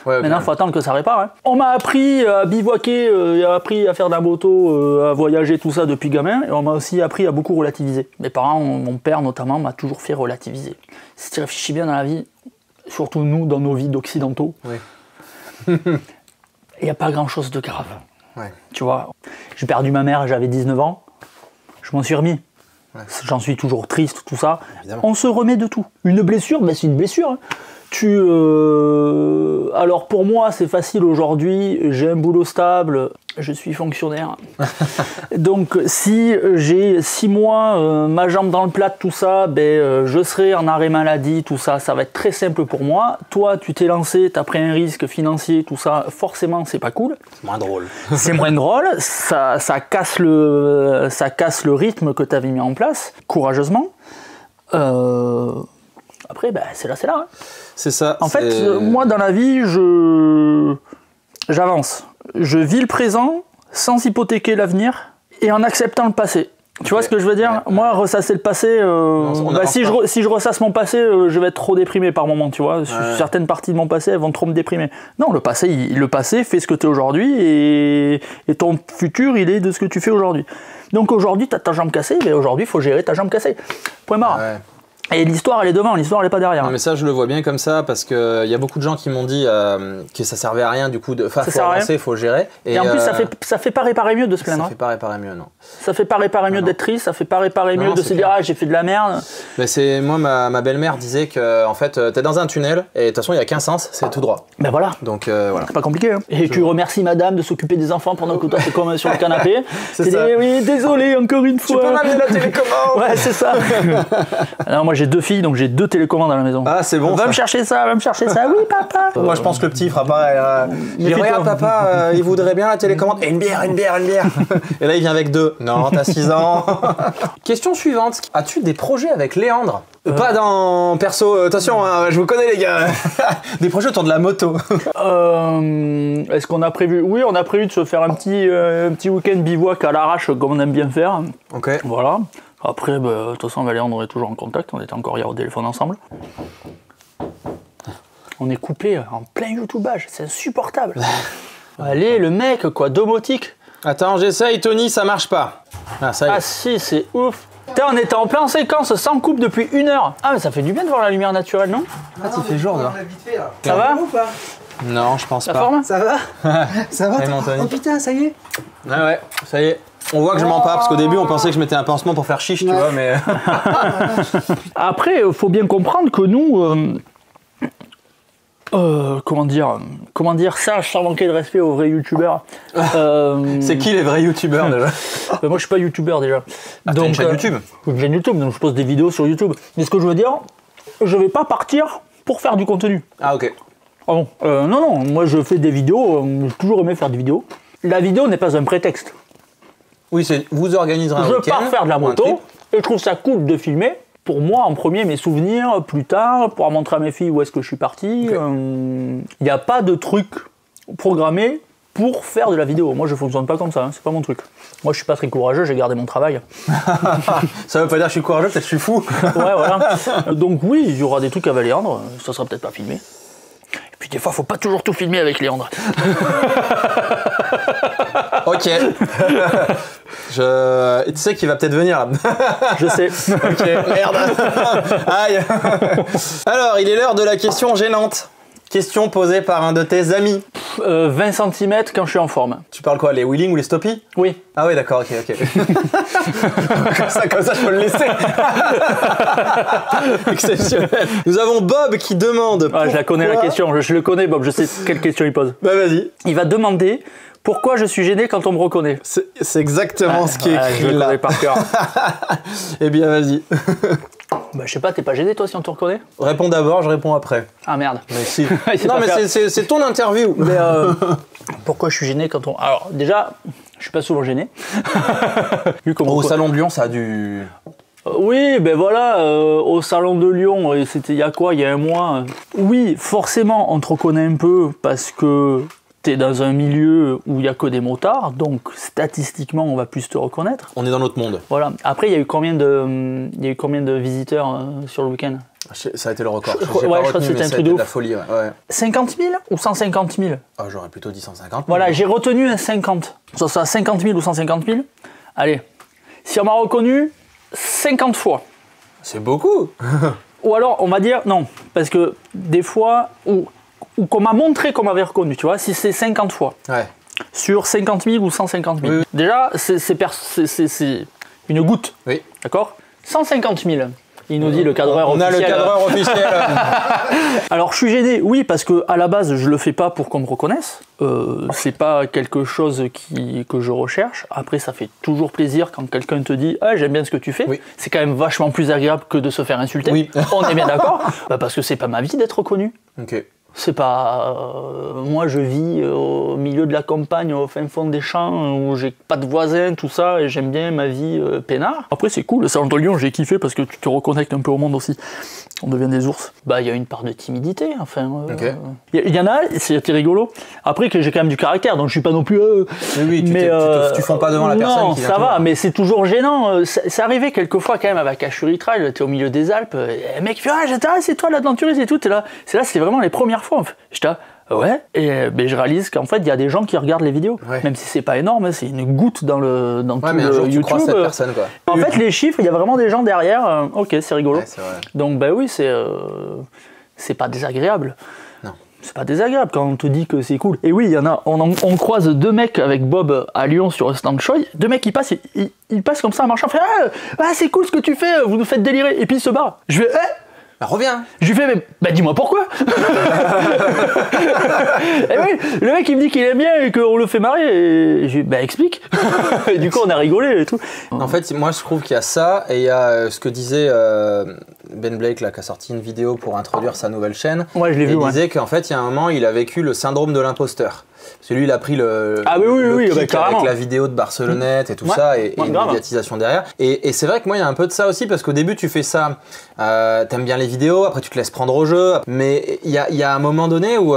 Ouais, Maintenant il faut attendre que ça répare. Hein. On m'a appris à bivouaquer, appris à faire de la moto, à voyager tout ça depuis gamin et on m'a aussi appris à beaucoup relativiser. Mes parents, mon père notamment m'a toujours fait relativiser. Si tu réfléchis bien dans la vie, surtout nous, dans nos vies d'occidentaux, il n'y a pas grand-chose de grave. Ouais. Tu vois, j'ai perdu ma mère, j'avais 19 ans, je m'en suis remis. Ouais. J'en suis toujours triste, tout ça. Évidemment. On se remet de tout. Une blessure, c'est une blessure. Hein. Alors pour moi, c'est facile aujourd'hui, j'ai un boulot stable, je suis fonctionnaire. Donc si j'ai 6 mois, ma jambe dans le plat, tout ça, je serai en arrêt maladie, tout ça, ça va être très simple pour moi. Toi, tu t'es lancé, tu as pris un risque financier, tout ça, forcément, c'est pas cool. C'est moins drôle. C'est moins drôle, ça casse le rythme que tu avais mis en place, courageusement. Après, c'est là. Hein. C'est ça. En fait, moi, dans la vie, j'avance. Je vis le présent sans hypothéquer l'avenir et en acceptant le passé. Tu vois ce que je veux dire? Moi, ressasser le passé, si je ressasse mon passé, je vais être trop déprimé par moment, tu vois. Certaines parties de mon passé, elles vont trop me déprimer. Non, le passé fait ce que tu es aujourd'hui et ton futur, il est de ce que tu fais aujourd'hui. Donc aujourd'hui, tu as ta jambe cassée, mais aujourd'hui, il faut gérer ta jambe cassée. Point barre. Ouais. Et l'histoire, elle est devant, l'histoire, elle n'est pas derrière. Non, mais ça, je le vois bien comme ça, parce qu'il y a beaucoup de gens qui m'ont dit que ça servait à rien, du coup, faut avancer, il faut gérer. Et en plus, ça fait pas réparer mieux de se plaindre. Ça fait pas réparer mieux, non. Ça fait pas réparer mieux d'être triste, ça fait pas réparer mieux de se dire « Ah, j'ai fait de la merde ». Moi, ma belle-mère disait que, en fait, t'es dans un tunnel, et de toute façon, il n'y a qu'un sens, c'est tout droit. Ben voilà. Donc, voilà. C'est pas compliqué. Hein. Et tu remercies madame de s'occuper des enfants pendant que toi, t'es comme sur le canapé. C'est ça. Oui, désolé, encore une fois. Tu peux m'amener la télécommande. Ouais, c'est ça. Alors, moi, j'ai 2 filles, donc j'ai 2 télécommandes à la maison. Ah, c'est bon. Va me chercher ça. Oui, papa. Moi, je pense que le petit fera pareil. Il dit, regarde, papa, il voudrait bien la télécommande. Et une bière. Et là, il vient avec 2. Non, t'as 6 ans. Question suivante. As-tu des projets avec Léandre? Pas dans perso, attention, hein, je vous connais les gars. Des projets autour de la moto. Est-ce qu'on a prévu? Oui, on a prévu de se faire un petit week-end bivouac à l'arrache, comme on aime bien faire. Ok. Voilà. Après, de toute façon, Valérie, on est toujours en contact. On était encore hier au téléphone ensemble. On est coupé en plein YouTubeage. C'est insupportable. Allez, le mec, quoi, domotique. Attends, j'essaye, Tony, ça marche pas. Ah, ça y est. Ah si, c'est ouf. Putain, on était en plein séquence sans coupe depuis 1 heure. Ah, mais ça fait du bien de voir la lumière naturelle, non? Ah, il fait jour, là. Ça va ou pas? Non, je pense La pas. forme? Ça va? Ça va? Salut, Anthony. Oh putain, ça y est? Ah ouais, ça y est. On voit que je mens pas, parce qu'au début, on pensait que je mettais un pansement pour faire chiche, tu vois, mais... Après, faut bien comprendre que nous... comment dire ça sans manquer de respect aux vrais youtubeurs. C'est qui les vrais youtubeurs déjà? Moi je suis pas youtubeur déjà. Ah, t'as une chaîne YouTube? Une chaîne YouTube, donc je poste des vidéos sur YouTube. Mais ce que je veux dire, je vais pas partir pour faire du contenu. Ah ok. Ah bon non, moi je fais des vidéos, j'ai toujours aimé faire des vidéos. La vidéo n'est pas un prétexte. Oui, c'est vous organiserez un week-end. Je pars faire de la moto et je trouve ça cool de filmer. Pour moi, en premier, mes souvenirs, plus tard, pour montrer à mes filles où est-ce que je suis parti. Il n'y a pas de truc programmé pour faire de la vidéo. Moi, je fonctionne pas comme ça, hein, c'est pas mon truc. Moi, je suis pas très courageux, j'ai gardé mon travail. Ça veut pas dire que je suis courageux, peut-être que je suis fou. Ouais, voilà. Donc oui, il y aura des trucs avec Léandre, ça sera peut-être pas filmé. Et puis des fois, faut pas toujours tout filmer avec Léandre. Ok. Tu sais qu'il va peut-être venir là. Je sais. Ok, merde. Aïe. Alors, il est l'heure de la question gênante. Question posée par un de tes amis. 20 cm quand je suis en forme. Tu parles quoi, les wheelings ou les stoppies? Oui. Ah oui, d'accord, ok. comme ça, je peux le laisser. Exceptionnel. Nous avons Bob qui demande... Ah, je la connais la question, je le connais Bob, je sais quelle question il pose. Bah vas-y. Il va demander pourquoi je suis gêné quand on me reconnaît. C'est exactement ce qui est écrit je le là. connais par cœur. Eh bien, vas-y. Bah, je sais pas, t'es pas gêné toi si on te reconnaît? Réponds d'abord, je réponds après. Ah merde. Mais si. Non, mais c'est ton interview. Mais pourquoi je suis gêné quand on... Alors déjà, je suis pas souvent gêné. Vu Au Salon de Lyon, ça a dû... Oui, ben voilà, au Salon de Lyon, c'était il y a quoi? Il y a un mois. Oui, forcément, on te reconnaît un peu parce que t'es dans un milieu où il n'y a que des motards, donc statistiquement, on va plus te reconnaître. On est dans notre monde. Voilà. Après, il y a eu combien de visiteurs sur le week-end? Ça a été le record. Je crois que c'était un truc de la folie. Ouais. 50 000 ou 150 000? Ah, j'aurais plutôt dit 150 000. Voilà, j'ai retenu un 50. Soit ça 50 000 ou 150 000. Allez, si on m'a reconnu 50 fois. C'est beaucoup. Ou alors, on va dire non, parce que des fois, ou qu'on m'a montré qu'on m'avait reconnu, tu vois, si c'est 50 fois. Ouais. Sur 50 000 ou 150 000. Oui. Déjà, c'est une goutte. Oui. D'accord? 150 000. Il nous dit le cadreur officiel. On a le cadreur officiel. Alors, je suis gêné, oui, parce que à la base, je le fais pas pour qu'on me reconnaisse. C'est pas quelque chose que je recherche. Après, ça fait toujours plaisir quand quelqu'un te dit ah, j'aime bien ce que tu fais. Oui. C'est quand même vachement plus agréable que de se faire insulter. Oui. On est bien d'accord. Parce que c'est pas ma vie d'être reconnu. Ok. C'est pas... moi, je vis au milieu de la campagne, au fin fond des champs, où j'ai pas de voisins, tout ça, et j'aime bien ma vie peinard. Après, c'est cool, le Salon de Lyon, j'ai kiffé parce que tu te reconnectes un peu au monde aussi. On devient des ours. Bah, il y a une part de timidité, enfin... Il y en a, c'était rigolo. Après, que j'ai quand même du caractère, donc je suis pas non plus... oui, tu fonds pas devant la personne. Non, ça va, mais c'est toujours gênant. C'est arrivé quelquefois quand même avec Ashuri Trail, t'es au milieu des Alpes, et un mec fait « Ah, c'est toi l'aventureuse et tout », t'es là. C'est vraiment les premières fois. J'étais là, ouais, et je réalise qu'en fait, il y a des gens qui regardent les vidéos. Ouais. Même si c'est pas énorme, c'est une goutte dans tout mais un jour, YouTube. Tu crois cette personne, quoi. En fait, les chiffres, il y a vraiment des gens derrière. Ok, c'est rigolo. Ouais, c'est vrai. Donc, bah oui, c'est pas désagréable. Non. C'est pas désagréable quand on te dit que c'est cool. Et oui, il y en a, on croise deux mecs avec Bob à Lyon sur un stand Choi. Deux mecs qui passent, ils passent comme ça en marchant. Ils font c'est cool ce que tu fais, vous nous faites délirer. Et puis ils se barrent. Je vais, bah, reviens. Je lui fais, bah dis-moi pourquoi. Et oui, le mec il me dit qu'il aime bien et qu'on le fait marrer. Et je lui dis, bah explique. Et du coup on a rigolé et tout. En fait, moi je trouve qu'il y a ça et il y a ce que disait Ben Blake là, qui a sorti une vidéo pour introduire sa nouvelle chaîne. Ouais, je l'ai vu. Il disait qu'en fait, il y a un moment, il a vécu le syndrome de l'imposteur. Parce que lui, il a pris le kick avec la vidéo de Barcelonnette et tout ça, et une médiatisation derrière. Et c'est vrai que moi, il y a un peu de ça aussi, parce qu'au début, tu fais ça, t'aimes bien les vidéos, après tu te laisses prendre au jeu. Mais il y a un moment donné où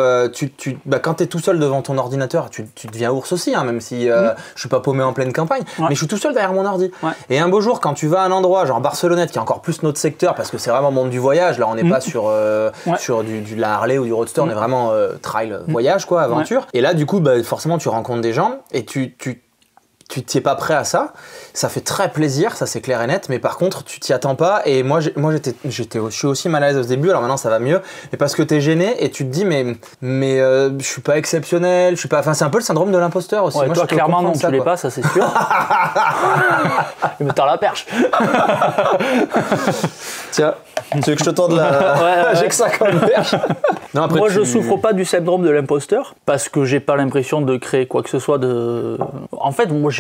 quand t'es tout seul devant ton ordinateur, tu deviens ours aussi, hein, même si je suis pas paumé en pleine campagne, mais je suis tout seul derrière mon ordi. Ouais. Et un beau jour, quand tu vas à un endroit, genre Barcelonnette, qui est encore plus notre secteur, parce que c'est vraiment monde du voyage, là on n'est pas sur de la Harley ou du Roadster, on est vraiment trail voyage, quoi, aventure. Et là, du coup, forcément, tu rencontres des gens et tu tu t'y es pas prêt à ça. Ça fait très plaisir, ça c'est clair et net, mais par contre, tu t'y attends pas. Et moi, je suis aussi mal à l'aise au début, alors maintenant ça va mieux. Mais parce que t'es gêné et tu te dis, mais je suis pas exceptionnel, je suis pas. Enfin, c'est un peu le syndrome de l'imposteur aussi. Ouais, moi, toi, clairement, non, ça, tu l'es pas, ça c'est sûr. Il me tord la perche. Tiens, tu veux que je te tende la. J'ai que ça comme perche. Non, après, moi, je souffre pas du syndrome de l'imposteur parce que j'ai pas l'impression de créer quoi que ce soit de. En fait, moi,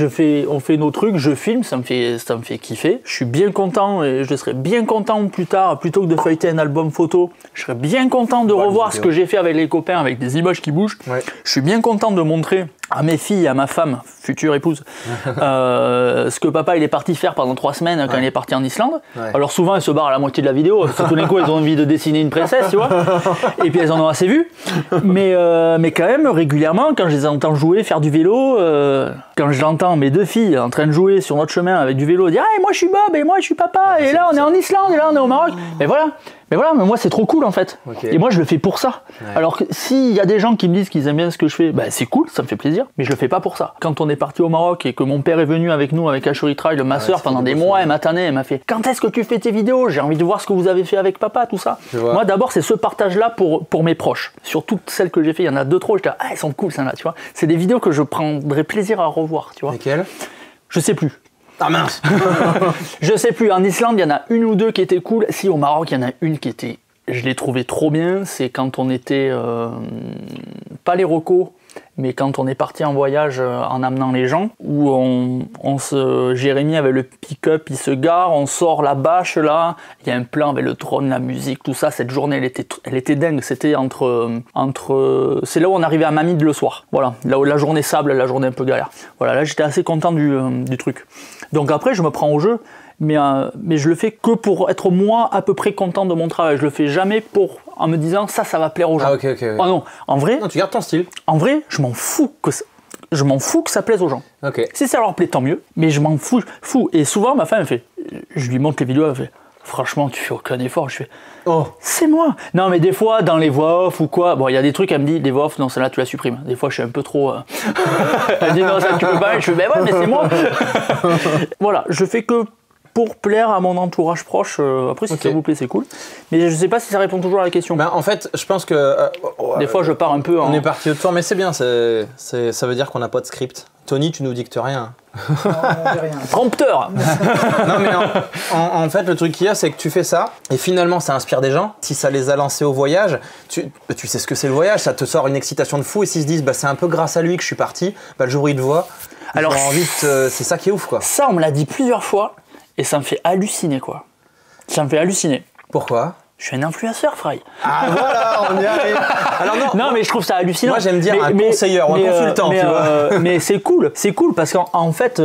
on fait nos trucs, je filme, ça me fait kiffer. Je suis bien content et je serai bien content plus tard, plutôt que de feuilleter un album photo. Je serais bien content de revoir ce que j'ai fait avec les copains, avec des images qui bougent. Ouais. Je suis bien content de montrer à mes filles, à ma femme, future épouse, ce que papa il est parti faire pendant 3 semaines quand il est parti en Islande. Ouais. Alors souvent elles se barrent à la moitié de la vidéo, parce que tout d'un coup elles ont envie de dessiner une princesse, tu vois. Et puis elles en ont assez vu. Mais quand même régulièrement, quand je les entends jouer, faire du vélo, quand j'entends mes 2 filles en train de jouer sur notre chemin avec du vélo, dire hey, moi je suis Bob et moi je suis papa, et là on est en Islande et là on est au Maroc. Mais voilà. Mais moi c'est trop cool en fait. Okay. Et moi je le fais pour ça. Ouais. Alors que s'il y a des gens qui me disent qu'ils aiment bien ce que je fais, bah c'est cool, ça me fait plaisir, mais je le fais pas pour ça. Quand on est parti au Maroc et que mon père est venu avec nous, avec Ashuri Trail, ma soeur pendant des mois, elle m'a tanné, elle m'a fait quand est-ce que tu fais tes vidéos? J'ai envie de voir ce que vous avez fait avec papa, tout ça. Moi d'abord c'est ce partage là pour mes proches. Sur toutes celles que j'ai fait, il y en a 2-3, je dis ah elles sont cool celles-là, tu vois. C'est des vidéos que je prendrais plaisir à revoir, tu vois. Lesquelles? Je sais plus. Ah mince. Je sais plus, en Islande il y en a 1 ou 2 qui étaient cool. Si au Maroc il y en a une qui était, je l'ai trouvé trop bien, c'est quand on était, pas les recos, mais quand on est parti en voyage en amenant les gens, où Jérémy avec le pick-up, il se gare, on sort la bâche là, il y a un plan avec le drone, la musique, tout ça, cette journée elle était dingue, c'était c'est là où on arrivait à Mamid le soir, voilà, là où la journée sable, la journée un peu galère, voilà, là j'étais assez content du truc. Donc après je me prends au jeu, mais je le fais que pour être moi à peu près content de mon travail. Je le fais jamais en me disant ça va plaire aux gens. Ah ok. Oh non, en vrai. Non, tu gardes ton style. En vrai, je m'en fous que ça plaise aux gens. Ok. Si ça leur plaît, tant mieux. Mais je m'en fous. Et souvent ma femme elle fait, je lui montre les vidéos, elle fait. Franchement, tu fais aucun effort. Je fais, c'est moi. Non, mais des fois, dans les voix off ou quoi, bon, il y a des trucs, elle me dit, les voix off, non, celle-là, tu la supprimes. Des fois, je suis un peu trop. Elle dit, non, ça, tu peux pas. Je fais, mais ouais, mais c'est moi. Voilà, je fais que pour plaire à mon entourage proche. Après, si ça vous plaît, c'est cool. Mais je sais pas si ça répond toujours à la question. Ben, en fait, je pense que. Des fois, je pars un peu. On est parti au tour, mais c'est bien. Ça veut dire qu'on n'a pas de script. Tony, tu nous dictes rien. Non, on dit rien. Prompteur. Non, mais en fait, le truc qu'il y a, c'est que tu fais ça, et finalement, ça inspire des gens. Si ça les a lancés au voyage, tu sais ce que c'est le voyage, ça te sort une excitation de fou, et s'ils se disent, bah, c'est un peu grâce à lui que je suis parti, bah, le jour où il te voit, alors, c'est ça qui est ouf, quoi. Ça, on me l'a dit plusieurs fois, et ça me fait halluciner, quoi. Ça me fait halluciner. Pourquoi ? Je suis un influenceur, Fry. Ah voilà, on y arrive. Alors non, mais je trouve ça hallucinant. Moi, j'aime dire un conseiller ou un consultant, tu vois. Mais c'est cool parce qu'en fait,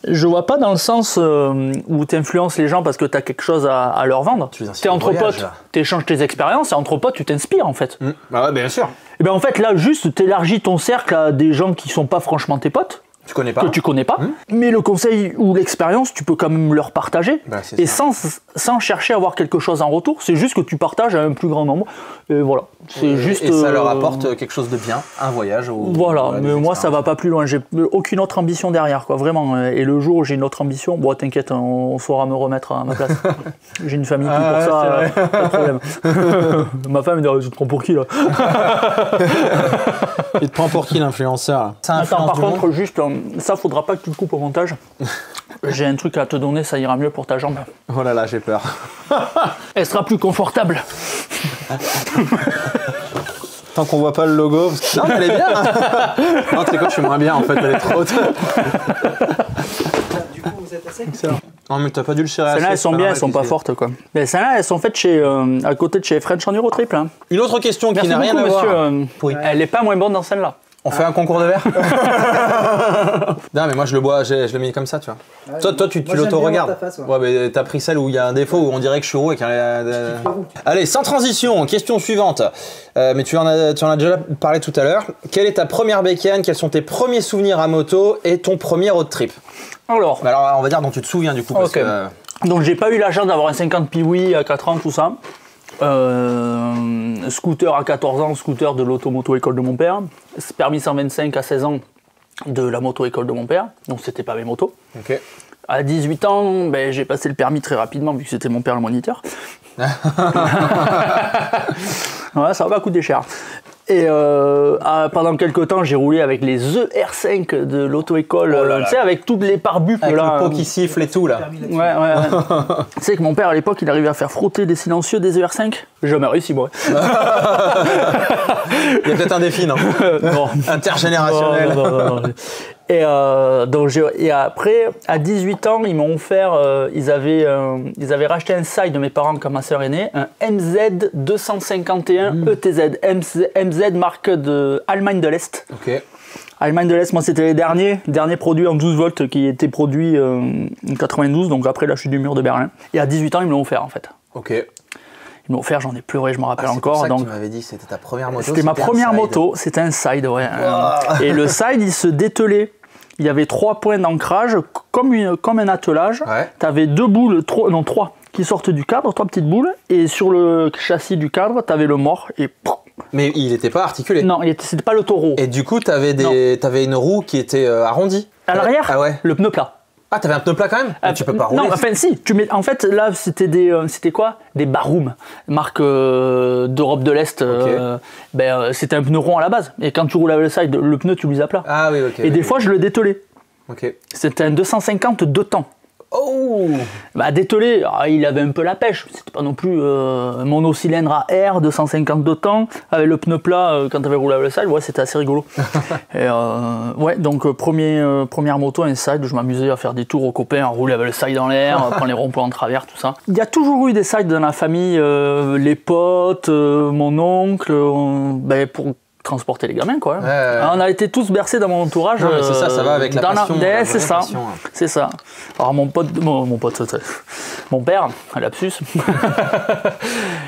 je vois pas dans le sens où tu influences les gens parce que tu as quelque chose à leur vendre. Tu es entre potes, tu échanges tes expériences, et entre potes, tu t'inspires, en fait. Bah ouais, bien sûr. Et bien, en fait, là, juste, tu élargis ton cercle à des gens qui sont pas franchement tes potes. Que tu connais pas, mais le conseil ou l'expérience, tu peux quand même leur partager, et sans chercher à avoir quelque chose en retour, c'est juste que tu partages à un plus grand nombre, et voilà. Et ça leur apporte quelque chose de bien, un voyage. Voilà, mais moi ça va pas plus loin, j'ai aucune autre ambition derrière, quoi, vraiment, et le jour où j'ai une autre ambition, bon t'inquiète, on saura me remettre à ma place. J'ai une famille pour ça, pas de problème. Ma femme elle dit, tu te prends pour qui là? Il te prend pour qui l'influenceur? Attends, par contre, juste, ça faudra pas que tu le coupes au montage. J'ai un truc à te donner, ça ira mieux pour ta jambe. Oh là là, j'ai peur. Elle sera plus confortable. Tant qu'on voit pas le logo. Parce que... Non, elle est bien. Non, tu sais quoi, je suis moins bien en fait, elle est trop haute. Du coup, vous êtes à sec. Non, mais t'as pas dû le serrer. Celles-là, elles sont bien, elles sont pas fortes, quoi. Mais celles-là, elles sont faites à côté de chez French Enduro Triple. Hein. Une autre question qui n'a rien à voir. Oui. Elle est pas moins bonne dans celle-là. On fait un concours de verre. Non, mais moi je le bois, je le mets comme ça, tu vois. Toi, tu l'auto-regardes. Ouais, mais t'as pris celle où il y a un défaut, où on dirait que je suis roux. Allez, sans transition, question suivante. Mais tu en as déjà parlé tout à l'heure. Quelle est ta première bécane? Quels sont tes premiers souvenirs à moto et ton premier road trip? Alors, on va dire dont tu te souviens du coup. Parce que... Donc, j'ai pas eu la chance d'avoir un 50 Piwi à 4 ans, tout ça. Scooter à 14 ans, scooter de l'automoto école de mon père. Permis 125 à 16 ans. de la moto-école de mon père, donc c'était pas mes motos. Ok. À 18 ans, ben, j'ai passé le permis très rapidement vu que c'était mon père le moniteur. Ouais, ça va coûter cher. Et pendant quelques temps, j'ai roulé avec les ER5 de l'auto-école, tu sais, avec toutes les pare-buffles. Avec là, le pot qui siffle et tout, là. Ouais. Tu sais que mon père, à l'époque, il arrivait à faire frotter des silencieux des ER5. J'ai jamais réussi, moi. Il y a peut-être un défi, non? Non. Intergénérationnel. Non. Et après, à 18 ans, ils m'ont offert, ils avaient racheté un side de mes parents comme ma sœur aînée, un MZ 251 ETZ, MZ marque de Allemagne de l'Est. Ok. Allemagne de l'Est, moi c'était les derniers produits en 12 volts qui étaient produits en 92, donc après la chute du mur de Berlin. Et à 18 ans, ils me l'ont offert en fait. Ok. Ils m'ont offert, j'en ai pleuré, je me rappelle encore. C'est pour ça donc que tu m'avais dit c'était ta première moto. C'était ma première moto, c'était un side, ouais. Wow. Et le side, il se dételait. Il y avait 3 points d'ancrage, comme un attelage. Ouais. Tu avais 2 boules, 3 qui sortent du cadre, 3 petites boules. Et sur le châssis du cadre, tu avais le mort. Et mais il n'était pas articulé. non, c'était pas le taureau. Et du coup, t'avais une roue qui était arrondie. À l'arrière, Ah ouais. le pneu plat. Ah, t'avais un pneu plat quand même? Mais tu peux pas rouler. Non, enfin si. En fait, là, c'était quoi? Des Baroum, marque d'Europe de l'Est. C'était un pneu rond à la base. Et quand tu roulais avec le side, le pneu, tu l'uses à plat. Ah oui, ok. Et des fois, je le dételais. Ok. C'était un 250 2 temps. Oh! Bah, dételé, il avait un peu la pêche. C'était pas non plus monocylindre à air, 252 temps, avec le pneu plat quand t'avais roulé avec le side. Ouais, c'était assez rigolo. Et ouais, donc première moto, un side, je m'amusais à faire des tours aux copains, à rouler avec le side dans l'air, prendre les ronds-points en travers, tout ça. Il y a toujours eu des sides dans la famille, les potes, mon oncle, pour transporter les gamins, quoi. Ouais. On a été tous bercés dans mon entourage. Non, mais c'est ça va avec la passion. C'est ça, passion, hein. c'est ça. Alors mon père, un lapsus,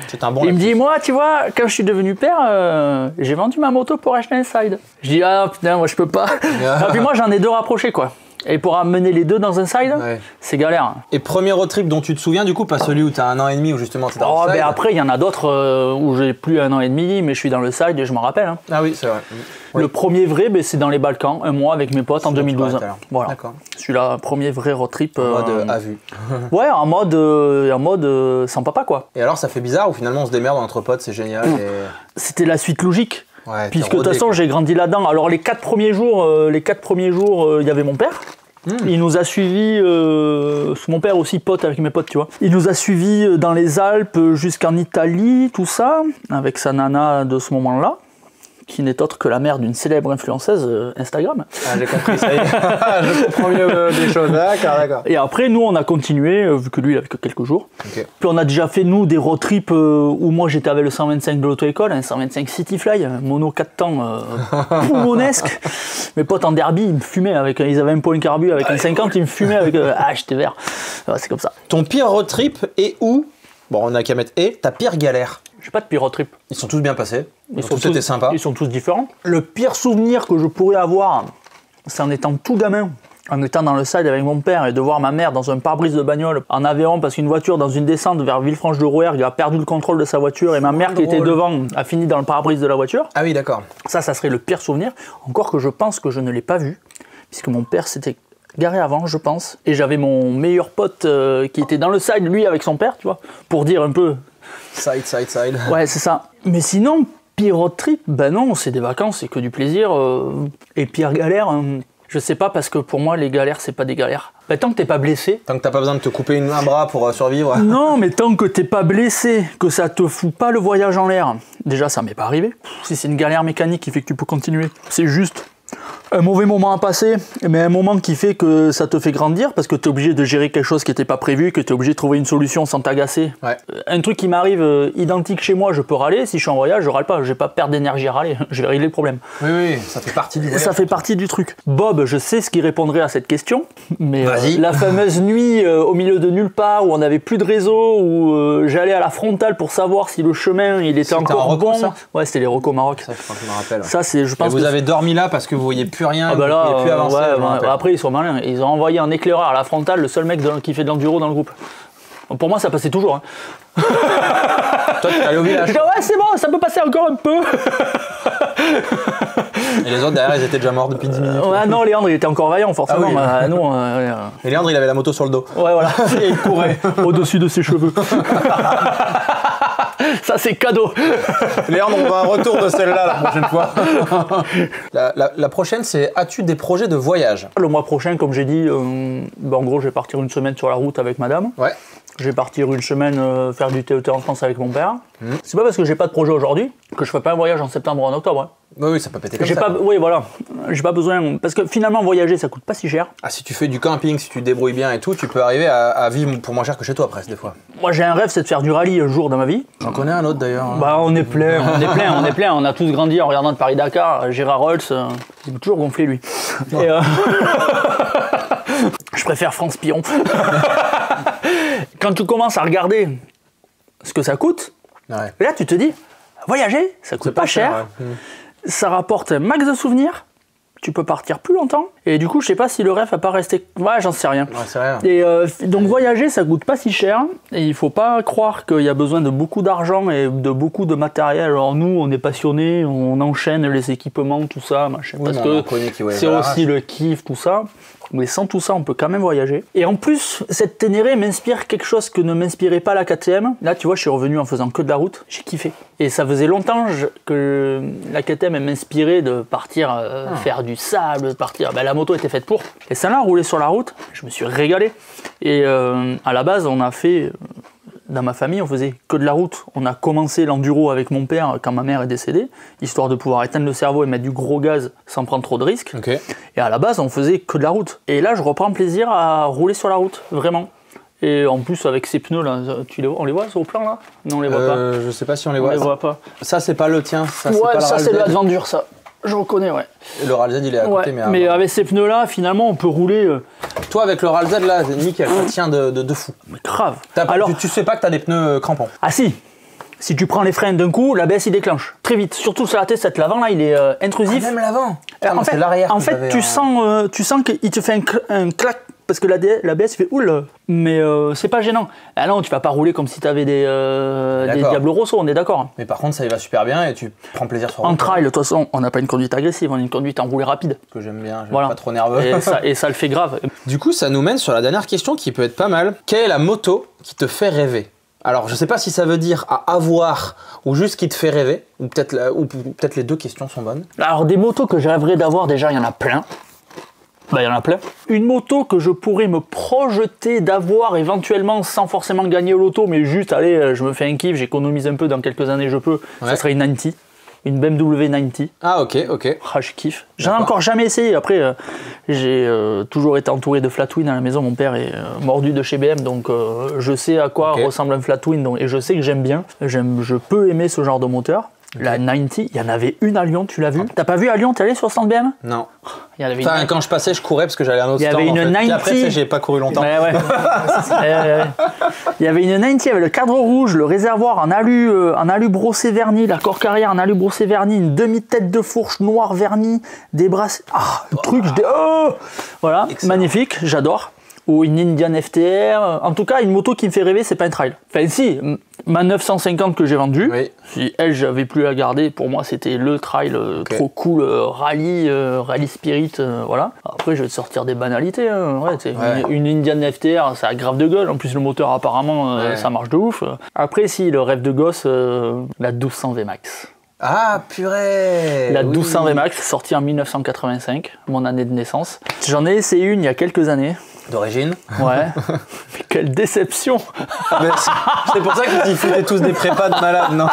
C'est un bon. il me dit, moi, tu vois, quand je suis devenu père, j'ai vendu ma moto pour acheter un side. Je dis, ah putain, moi je peux pas. Et puis moi j'en ai 2 rapprochés, quoi. Et pour amener les 2 dans un side, Ouais. c'est galère. Et premier road trip dont tu te souviens, du coup, pas celui où t'as 1 an et demi, où justement t'es dans le side. Après, il y en a d'autres où j'ai plus 1 an et demi, mais je suis dans le side et je m'en rappelle. Hein. Ah oui, c'est vrai. Oui. Le premier vrai, c'est dans les Balkans, un mois avec mes potes en 2012. Voilà. D'accord. Celui-là, premier vrai road trip. En mode à vue. Ouais, en mode sans papa, quoi. Et alors, ça fait bizarre ou finalement on se démerde entre potes, c'est génial. Et... C'était la suite logique. Ouais, Puisque t'es de toute rodé, façon, quoi. j'ai grandi là-dedans. Alors les 4 premiers jours, il y avait mon père. Il nous a suivis, mon père aussi pote avec mes potes, tu vois. Il nous a suivis dans les Alpes jusqu'en Italie, tout ça, avec sa nana de ce moment-là, qui n'est autre que la mère d'une célèbre influenceuse Instagram. Ah, j'ai compris, ça y est. Je comprends mieux des choses. D'accord. Et après, nous, on a continué, vu que lui, il avait que quelques jours. Ok. Puis on a déjà fait, nous, des road trips où moi, j'étais avec le 125 de l'auto-école, un 125 Cityfly, un mono 4 temps poumonesque. Mes potes en derby, ils me fumaient ils avaient un point carbu avec un 50, ils me fumaient avec... j'étais vert. Ouais, c'est comme ça. Ton pire road trip est où? Bon, on a qu'à mettre ta pire galère. J'ai pas de pire road trip. Ils sont tous bien passés. Ils Tout était sympa. Ils sont tous différents. Le pire souvenir que je pourrais avoir, c'est en étant tout gamin, en étant dans le side avec mon père et de voir ma mère dans un pare-brise de bagnole en Aveyron parce qu'une voiture dans une descente vers Villefranche-de-Rouergue a perdu le contrôle de sa voiture et ma mère qui était devant a fini dans le pare-brise de la voiture. Ah oui, d'accord. Ça serait le pire souvenir. Encore que je pense que je ne l'ai pas vu puisque mon père s'était garé avant, je pense. Et j'avais mon meilleur pote qui était dans le side, lui avec son père, tu vois, pour dire un peu... Side. Ouais, c'est ça. Mais sinon, pire road trip, ben non, c'est des vacances, c'est que du plaisir. Et pire galère, je sais pas, parce que pour moi, les galères, c'est pas des galères. Ben, tant que t'es pas blessé. Tant que t'as pas besoin de te couper un bras pour survivre. Non, mais tant que t'es pas blessé, que ça te fout pas le voyage en l'air. Déjà, ça m'est pas arrivé. Si c'est une galère mécanique qui fait que tu peux continuer, c'est juste un mauvais moment à passer, mais un moment qui fait que ça te fait grandir parce que tu es obligé de gérer quelque chose qui n'était pas prévu, que tu es obligé de trouver une solution sans t'agacer. Ouais. Un truc qui m'arrive identique chez moi, je peux râler. Si je suis en voyage, je râle pas. Je vais pas perdre d'énergie à râler. Je vais régler le problème. Oui, ça fait partie du voyage. Ça fait partie du truc. Bob, je sais ce qu'il répondrait à cette question, mais Vas-y. la fameuse nuit au milieu de nulle part où on n'avait plus de réseau, où j'allais à la frontale pour savoir si le chemin il était encore un reco, bon. ça Ouais, c'était les recos Maroc. Ça, je crois que je me rappelle. Ça, c'est, je pense Et vous que avez dormi là parce que vous voyez plus rien, ah bah vous là, pouviez plus avancer. je me rappelle. après ils sont malins, ils ont envoyé un éclaireur à la frontale, le seul mec qui fait de l'enduro dans le groupe. Pour moi ça passait toujours. Hein. Toi tu es allé au Je village. dis ouais c'est bon, ça peut passer encore un peu. Et les autres derrière, ils étaient déjà morts depuis 10 minutes. Ouais, non, Léandre, il était encore vaillant, forcément. Ah oui. Nous, Et Léandre, il avait la moto sur le dos. ouais, voilà. Et il courait. Au-dessus de ses cheveux. Ça, c'est cadeau. Léandre, on va un retour de celle-là la prochaine fois. La prochaine, c'est as-tu des projets de voyage? Le mois prochain, comme j'ai dit, en gros, je vais partir une semaine sur la route avec madame. Ouais. Je vais partir une semaine faire du TET en France avec mon père. C'est pas parce que j'ai pas de projet aujourd'hui que je ferai pas un voyage en septembre ou en octobre. Hein. Oui, ça peut péter comme ça. Oui, voilà. J'ai pas besoin. Parce que finalement, voyager, ça coûte pas si cher. Ah, si tu fais du camping, si tu te débrouilles bien et tout, tu peux arriver à vivre pour moins cher que chez toi presque des fois. Moi, j'ai un rêve, c'est de faire du rallye un jour dans ma vie. J'en connais un autre d'ailleurs. Hein. Bah, on est plein. On a tous grandi en regardant le Paris-Dakar. Gérard Rolls, il m'a toujours gonflé lui. Et, je préfère France Piron. Quand tu commences à regarder ce que ça coûte, Ouais. là tu te dis, voyager, ça coûte pas cher, ouais. ça rapporte un max de souvenirs, tu peux partir plus longtemps, et du coup je sais pas si le rêve va pas rester... Ouais, j'en sais rien. Ouais, c'est vrai. Et donc voyager, ça coûte pas si cher, et il faut pas croire qu'il y a besoin de beaucoup d'argent et de beaucoup de matériel. Alors nous, on est passionnés, on enchaîne les équipements, tout ça, machin, Oui, parce mais on en que connaît qui voyagent c'est à aussi l'arrache. le kiff, tout ça. Mais sans tout ça, on peut quand même voyager. Et en plus, cette Ténéré m'inspire quelque chose que ne m'inspirait pas la KTM. Là, tu vois, je suis revenu en faisant que de la route. J'ai kiffé. Et ça faisait longtemps que la KTM m'inspirait de partir faire du sable, de partir... Ben, la moto était faite pour. Et celle-là, rouler sur la route, je me suis régalé. Et à la base, on a fait... Dans ma famille, on faisait que de la route. On a commencé l'enduro avec mon père quand ma mère est décédée, histoire de pouvoir éteindre le cerveau et mettre du gros gaz sans prendre trop de risques. Ok. Et à la base, on faisait que de la route. Et là, je reprends plaisir à rouler sur la route, vraiment. Et en plus, avec ces pneus là, on les voit au plan là? Non, on les voit pas. Je sais pas si on les On voit. les voit pas. Ça, c'est pas le tien. Ça, c'est Ouais, pas ça le c'est le RAL Z. Adventure, ça. Je reconnais, ouais. Et le RAL Z, il est à côté. Ouais, Mais mais avec ces pneus là, finalement, on peut rouler toi, avec le RAL Z, là, c'est nickel. Ça tient de fou. grave. Alors, tu sais pas que t'as des pneus crampons. Ah si tu prends les freins d'un coup, l'ABS il déclenche très vite. Surtout sur la T7, l'avant là, il est intrusif. Même l'avant. En fait, c'est l'arrière. en fait tu sens qu'il te fait un clac parce que l'ABS il fait oula, mais c'est pas gênant. Ah non, tu vas pas rouler comme si tu avais des Diablo Rosso, on est d'accord. Mais par contre, ça y va super bien et tu prends plaisir sur En route. trail, de toute façon, on n'a pas une conduite agressive, on a une conduite enroulée rapide. Que j'aime bien, Voilà. pas trop nerveux. Et ça le fait grave. Du coup, ça nous mène sur la dernière question qui peut être pas mal. Quelle est la moto qui te fait rêver? Alors, je sais pas si ça veut dire à avoir ou juste qui te fait rêver, ou peut-être les deux questions sont bonnes. Alors des motos que je rêverais d'avoir, déjà il y en a plein. Bah il y en a plein. Une moto que je pourrais me projeter d'avoir éventuellement sans forcément gagner au loto, mais juste allez, je me fais un kiff, j'économise un peu, dans quelques années je peux. Ouais. Ça serait une 90. Une BMW 90. Ah, ok. Ah, je kiffe. J'en ai D'accord. encore jamais essayé. Après, j'ai toujours été entouré de Flatwin à la maison. Mon père est mordu de chez BM, donc je sais à quoi ressemble un Flatwin. Donc, et je sais que j'aime bien. Je peux aimer ce genre de moteur. La 90, il y en avait une à Lyon, tu l'as vu? T'as pas vu à Lyon? T'es allé sur le stand BM? Non. Il y en avait Enfin, une. quand je passais, je courais parce que j'allais à un autre Il y stand. avait une en fait. 90. Puis après, tu sais, j'ai pas couru longtemps. Ouais. Il y avait une 90 avec le cadre rouge, le réservoir en alu brossé verni, la corque arrière en alu brossé verni, une demi-tête de fourche noire vernie, des brasses. Ah, le truc, voilà, excellent. magnifique, j'adore. Ou une Indian FTR. En tout cas, une moto qui me fait rêver, c'est pas un trail. Enfin, si, ma 950 que j'ai vendue, Oui. si elle, j'avais plus à garder, pour moi, c'était le trail trop cool, rallye spirit, voilà. Après, je vais te sortir des banalités. Hein. Ouais, une Indian FTR, ça a grave de gueule. En plus, le moteur, apparemment, ça marche de ouf. Après, si, le rêve de gosse, la 1200 VMAX. Ah, purée. La 1200 VMAX, sortie en 1985, mon année de naissance. J'en ai essayé une il y a quelques années. D'origine. Ouais. Mais quelle déception. C'est pour ça qu'ils foutaient tous des prépas de malades, non?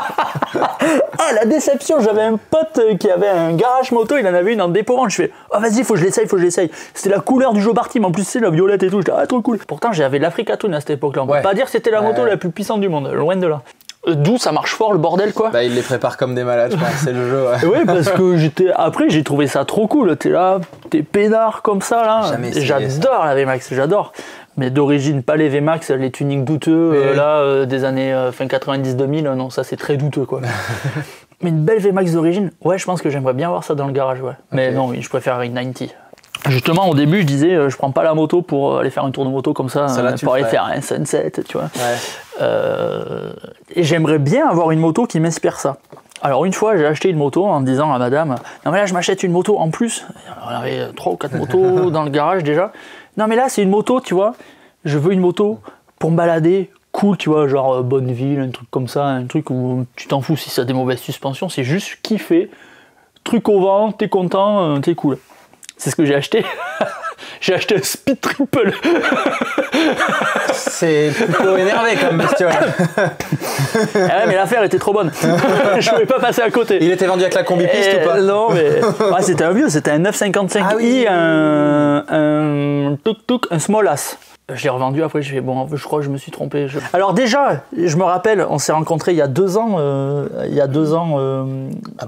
Ah, la déception. J'avais un pote qui avait un garage moto, il en avait une en dépôt. Je fais, oh vas-y, faut que je l'essaye. C'était la couleur du Joe Bartim, en plus c'est la violette et tout. J'étais, ah, trop cool. Pourtant, j'avais l'Africa Twin à cette époque-là. On peut pas dire que c'était la moto la plus puissante du monde, loin de là. D'où ça marche fort le bordel quoi. Bah, ils les préparent comme des malades, je pense, c'est le jeu. Ouais. Ouais, parce que après j'ai trouvé ça trop cool. T'es là, t'es peinard comme ça là. Jamais essayé, J'adore la VMAX, j'adore. Mais d'origine, pas les VMAX, les tunings douteux des années fin 90-2000, non, ça c'est très douteux quoi. Mais une belle VMAX d'origine, ouais, je pense que j'aimerais bien voir ça dans le garage, ouais. Mais non, je préfère une 90. Justement, au début, je disais, je prends pas la moto pour aller faire un tour de moto comme ça, pour aller faire un sunset, tu vois. Ouais. Et j'aimerais bien avoir une moto qui m'inspire ça. Alors une fois, j'ai acheté une moto en disant à madame, non mais là je m'achète une moto en plus. On avait 3 ou 4 motos dans le garage déjà. Non mais là c'est une moto, tu vois. Je veux une moto pour me balader, cool, tu vois, genre Bonneville, un truc comme ça, un truc où tu t'en fous si ça a des mauvaises suspensions, c'est juste kiffer. Truc au vent, t'es content, t'es cool. C'est ce que j'ai acheté. J'ai acheté un Speed Triple. C'est plutôt énervé comme bestiole. Ouais, mais l'affaire était trop bonne. Je pouvais pas passer à côté. Il était vendu avec la combi piste ou pas? Non, mais ouais, c'était un vieux, c'était un 955i, Ah oui. un tuk-tuk, un small ass. Je l'ai revendu après, j'ai fait bon, je crois que je me suis trompé. Alors déjà, je me rappelle, on s'est rencontrés il y a 2 ans, À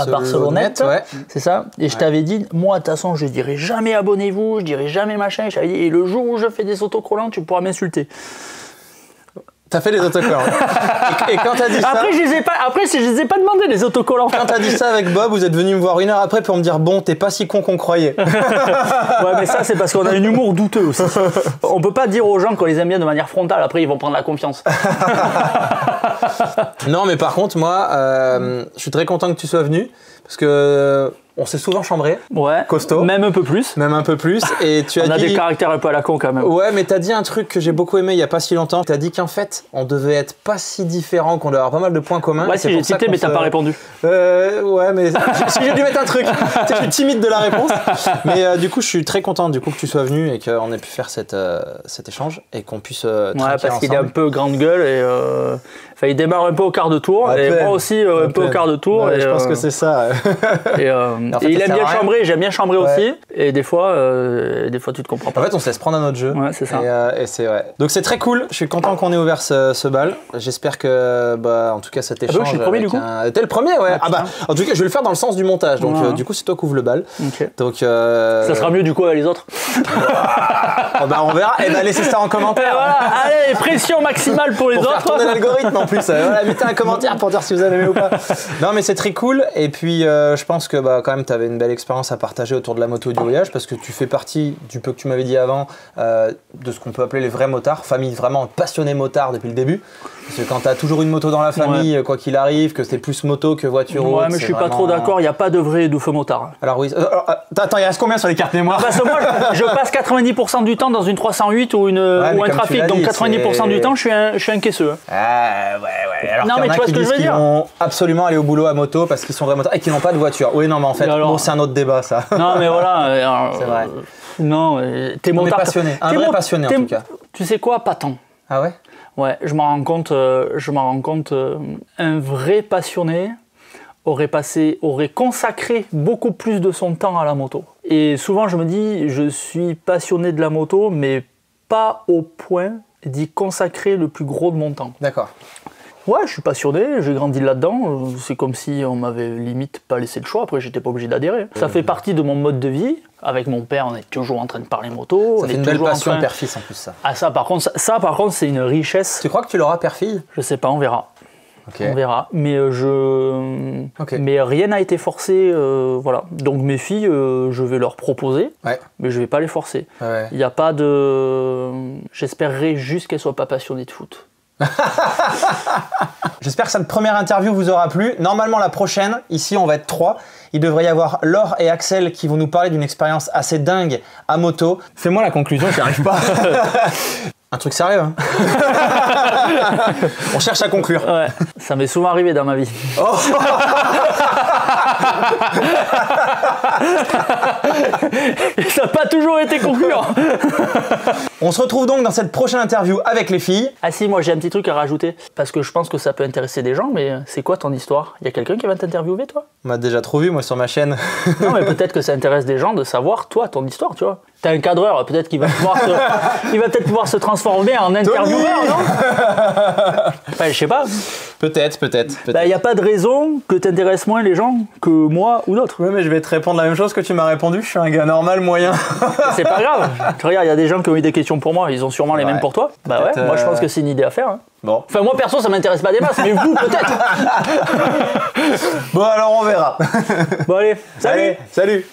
Barcelonnette, ouais. c'est ça. Et je t'avais dit, moi de toute façon, je dirai jamais abonnez-vous, je dirai jamais machin. Je t'avais dit, et le jour où je fais des autocollants, tu pourras m'insulter. T'as fait les autocollants. et quand t'as dit ça... Après, je les ai pas demandé, les autocollants. Quand t'as dit ça avec Bob, vous êtes venu me voir 1 heure après pour me dire bon, t'es pas si con qu'on croyait. Ouais, mais ça, c'est parce qu'on a un humour douteux aussi. On peut pas dire aux gens qu'on les aime bien de manière frontale, après ils vont prendre la confiance. Non, mais par contre, moi, je suis très content que tu sois venu parce que on s'est souvent chambré. Ouais. Costaud. Même un peu plus. Même un peu plus. Et tu as On a dit... des caractères un peu à la con quand même. Ouais, mais t'as dit un truc que j'ai beaucoup aimé il y a pas si longtemps. T'as dit qu'en fait, on devait être pas si différents, qu'on devait avoir pas mal de points communs. Ouais, si j'ai cité, mais t'as pas répondu. Ouais, mais si j'ai dû mettre un truc. Tu sais, je suis timide de la réponse. Mais du coup, je suis très content du coup que tu sois venu et qu'on ait pu faire cet échange et qu'on puisse Ouais, parce qu'il est un ensemble. peu grande gueule et il démarre un peu au quart de tour et moi aussi un peu au quart de tour. Ouais, et, je pense que c'est ça. Et, En fait, et il ça aime sert bien à rien. chambrer, j'aime bien chambrer Ouais. aussi. Et des fois tu te comprends pas. En fait, on se laisse prendre à notre jeu. Ouais, c'est ça. Et c'est ouais. Donc c'est très cool. Je suis content qu'on ait ouvert ce bal. J'espère que, en tout cas, cet échange. je suis le premier, du coup. T'es le premier, ouais. En tout cas, je vais le faire dans le sens du montage. Donc, Ouais. du coup, c'est toi qui ouvre le bal. Ok. Donc, Ça sera mieux du coup avec les autres. on verra. Et laissez ça en Et commentaire. voilà, allez, pression maximale pour les Pour faire autres. tourner l'algorithme en plus. Voilà, mettez un commentaire pour dire si vous avez aimé ou pas. Non, mais c'est très cool. Et puis, je pense que quand même, tu avais une belle expérience à partager autour de la moto et du voyage parce que tu fais partie du peu que tu m'avais dit avant de ce qu'on peut appeler les vrais motards, famille vraiment passionnée motard depuis le début. Parce que quand tu as toujours une moto dans la famille, quoi qu'il arrive, que c'est plus moto que voiture. Ouais, autre, mais je c'est suis pas vraiment- trop d'accord, il n'y a pas de vrai et de faux motard. Alors oui. Attends, il reste combien sur les cartes mémoire? Parce que moi, je passe 90% du temps dans une 308 ou, mais ou un comme tu trafic, l'as donc dit, 90% du temps, je suis un caisseux. Ah, ouais. Alors Non, qu'il y mais en a tu vois qui ce que je disent veux qu'ils dire. vont absolument aller au boulot à moto parce qu'ils sont vrais motards et qu'ils n'ont pas de voiture. Oui, non, mais en fait, Et alors bon, c'est un autre débat, ça. Non, mais voilà. C'est vrai. Non, t'es On est motard. passionné. Un vrai passionné, en tout cas. Tu sais quoi, pas tant. Ah ouais? Ouais, je m'en rends compte, un vrai passionné aurait consacré beaucoup plus de son temps à la moto. Et souvent je me dis, je suis passionné de la moto, mais pas au point d'y consacrer le plus gros de mon temps. D'accord. Ouais, je suis passionné, j'ai grandi là-dedans, c'est comme si on m'avait limite pas laissé le choix, après j'étais pas obligé d'adhérer. Ça fait partie de mon mode de vie, avec mon père on est toujours en train de parler moto. Ça on fait est une belle toujours en passion train- père-fils en plus, ça. Ah ça par contre, c'est une richesse, Tu crois que tu l'auras père-fille? je sais pas, on verra. Ok. On verra, mais Ok. mais rien n'a été forcé, voilà. Donc mes filles, je vais leur proposer, Ouais. mais je vais pas les forcer. Ouais. Il n'y a pas de, j'espérerais juste qu'elles soient pas passionnées de foot. J'espère que cette première interview vous aura plu. Normalement, la prochaine, ici, on va être 3. Il devrait y avoir Laure et Axel qui vont nous parler d'une expérience assez dingue à moto. Fais-moi la conclusion, j'y arrive pas. Un truc sérieux, hein. On cherche à conclure. Ouais, ça m'est souvent arrivé dans ma vie. Oh. Et ça n'a pas toujours été concluant. On se retrouve donc dans cette prochaine interview avec les filles. Ah si, moi j'ai un petit truc à rajouter, parce que je pense que ça peut intéresser des gens, mais c'est quoi ton histoire? Il y a quelqu'un qui va t'interviewer, toi? On m'a déjà trop vu, moi, sur ma chaîne. Non, mais peut-être que ça intéresse des gens de savoir, toi, ton histoire, tu vois. T'as un cadreur, peut-être qu'il va peut-être pouvoir se transformer en intervieweur, non? Enfin, je sais pas. Peut-être. Bah, y a pas de raison que t'intéresses moins les gens que moi ou d'autres. Ouais, mais je vais te répondre la même chose que tu m'as répondu. Je suis un gars normal, moyen. C'est pas grave. Tu regardes, il y a des gens qui ont eu des questions pour moi, ils ont sûrement les mêmes pour toi. Bah ouais, Peut-être, moi je pense que c'est une idée à faire. Hein. Bon. Enfin, moi perso, ça m'intéresse pas des masses, mais vous peut-être. Bon, alors on verra. Bon, allez, salut! Allez, salut.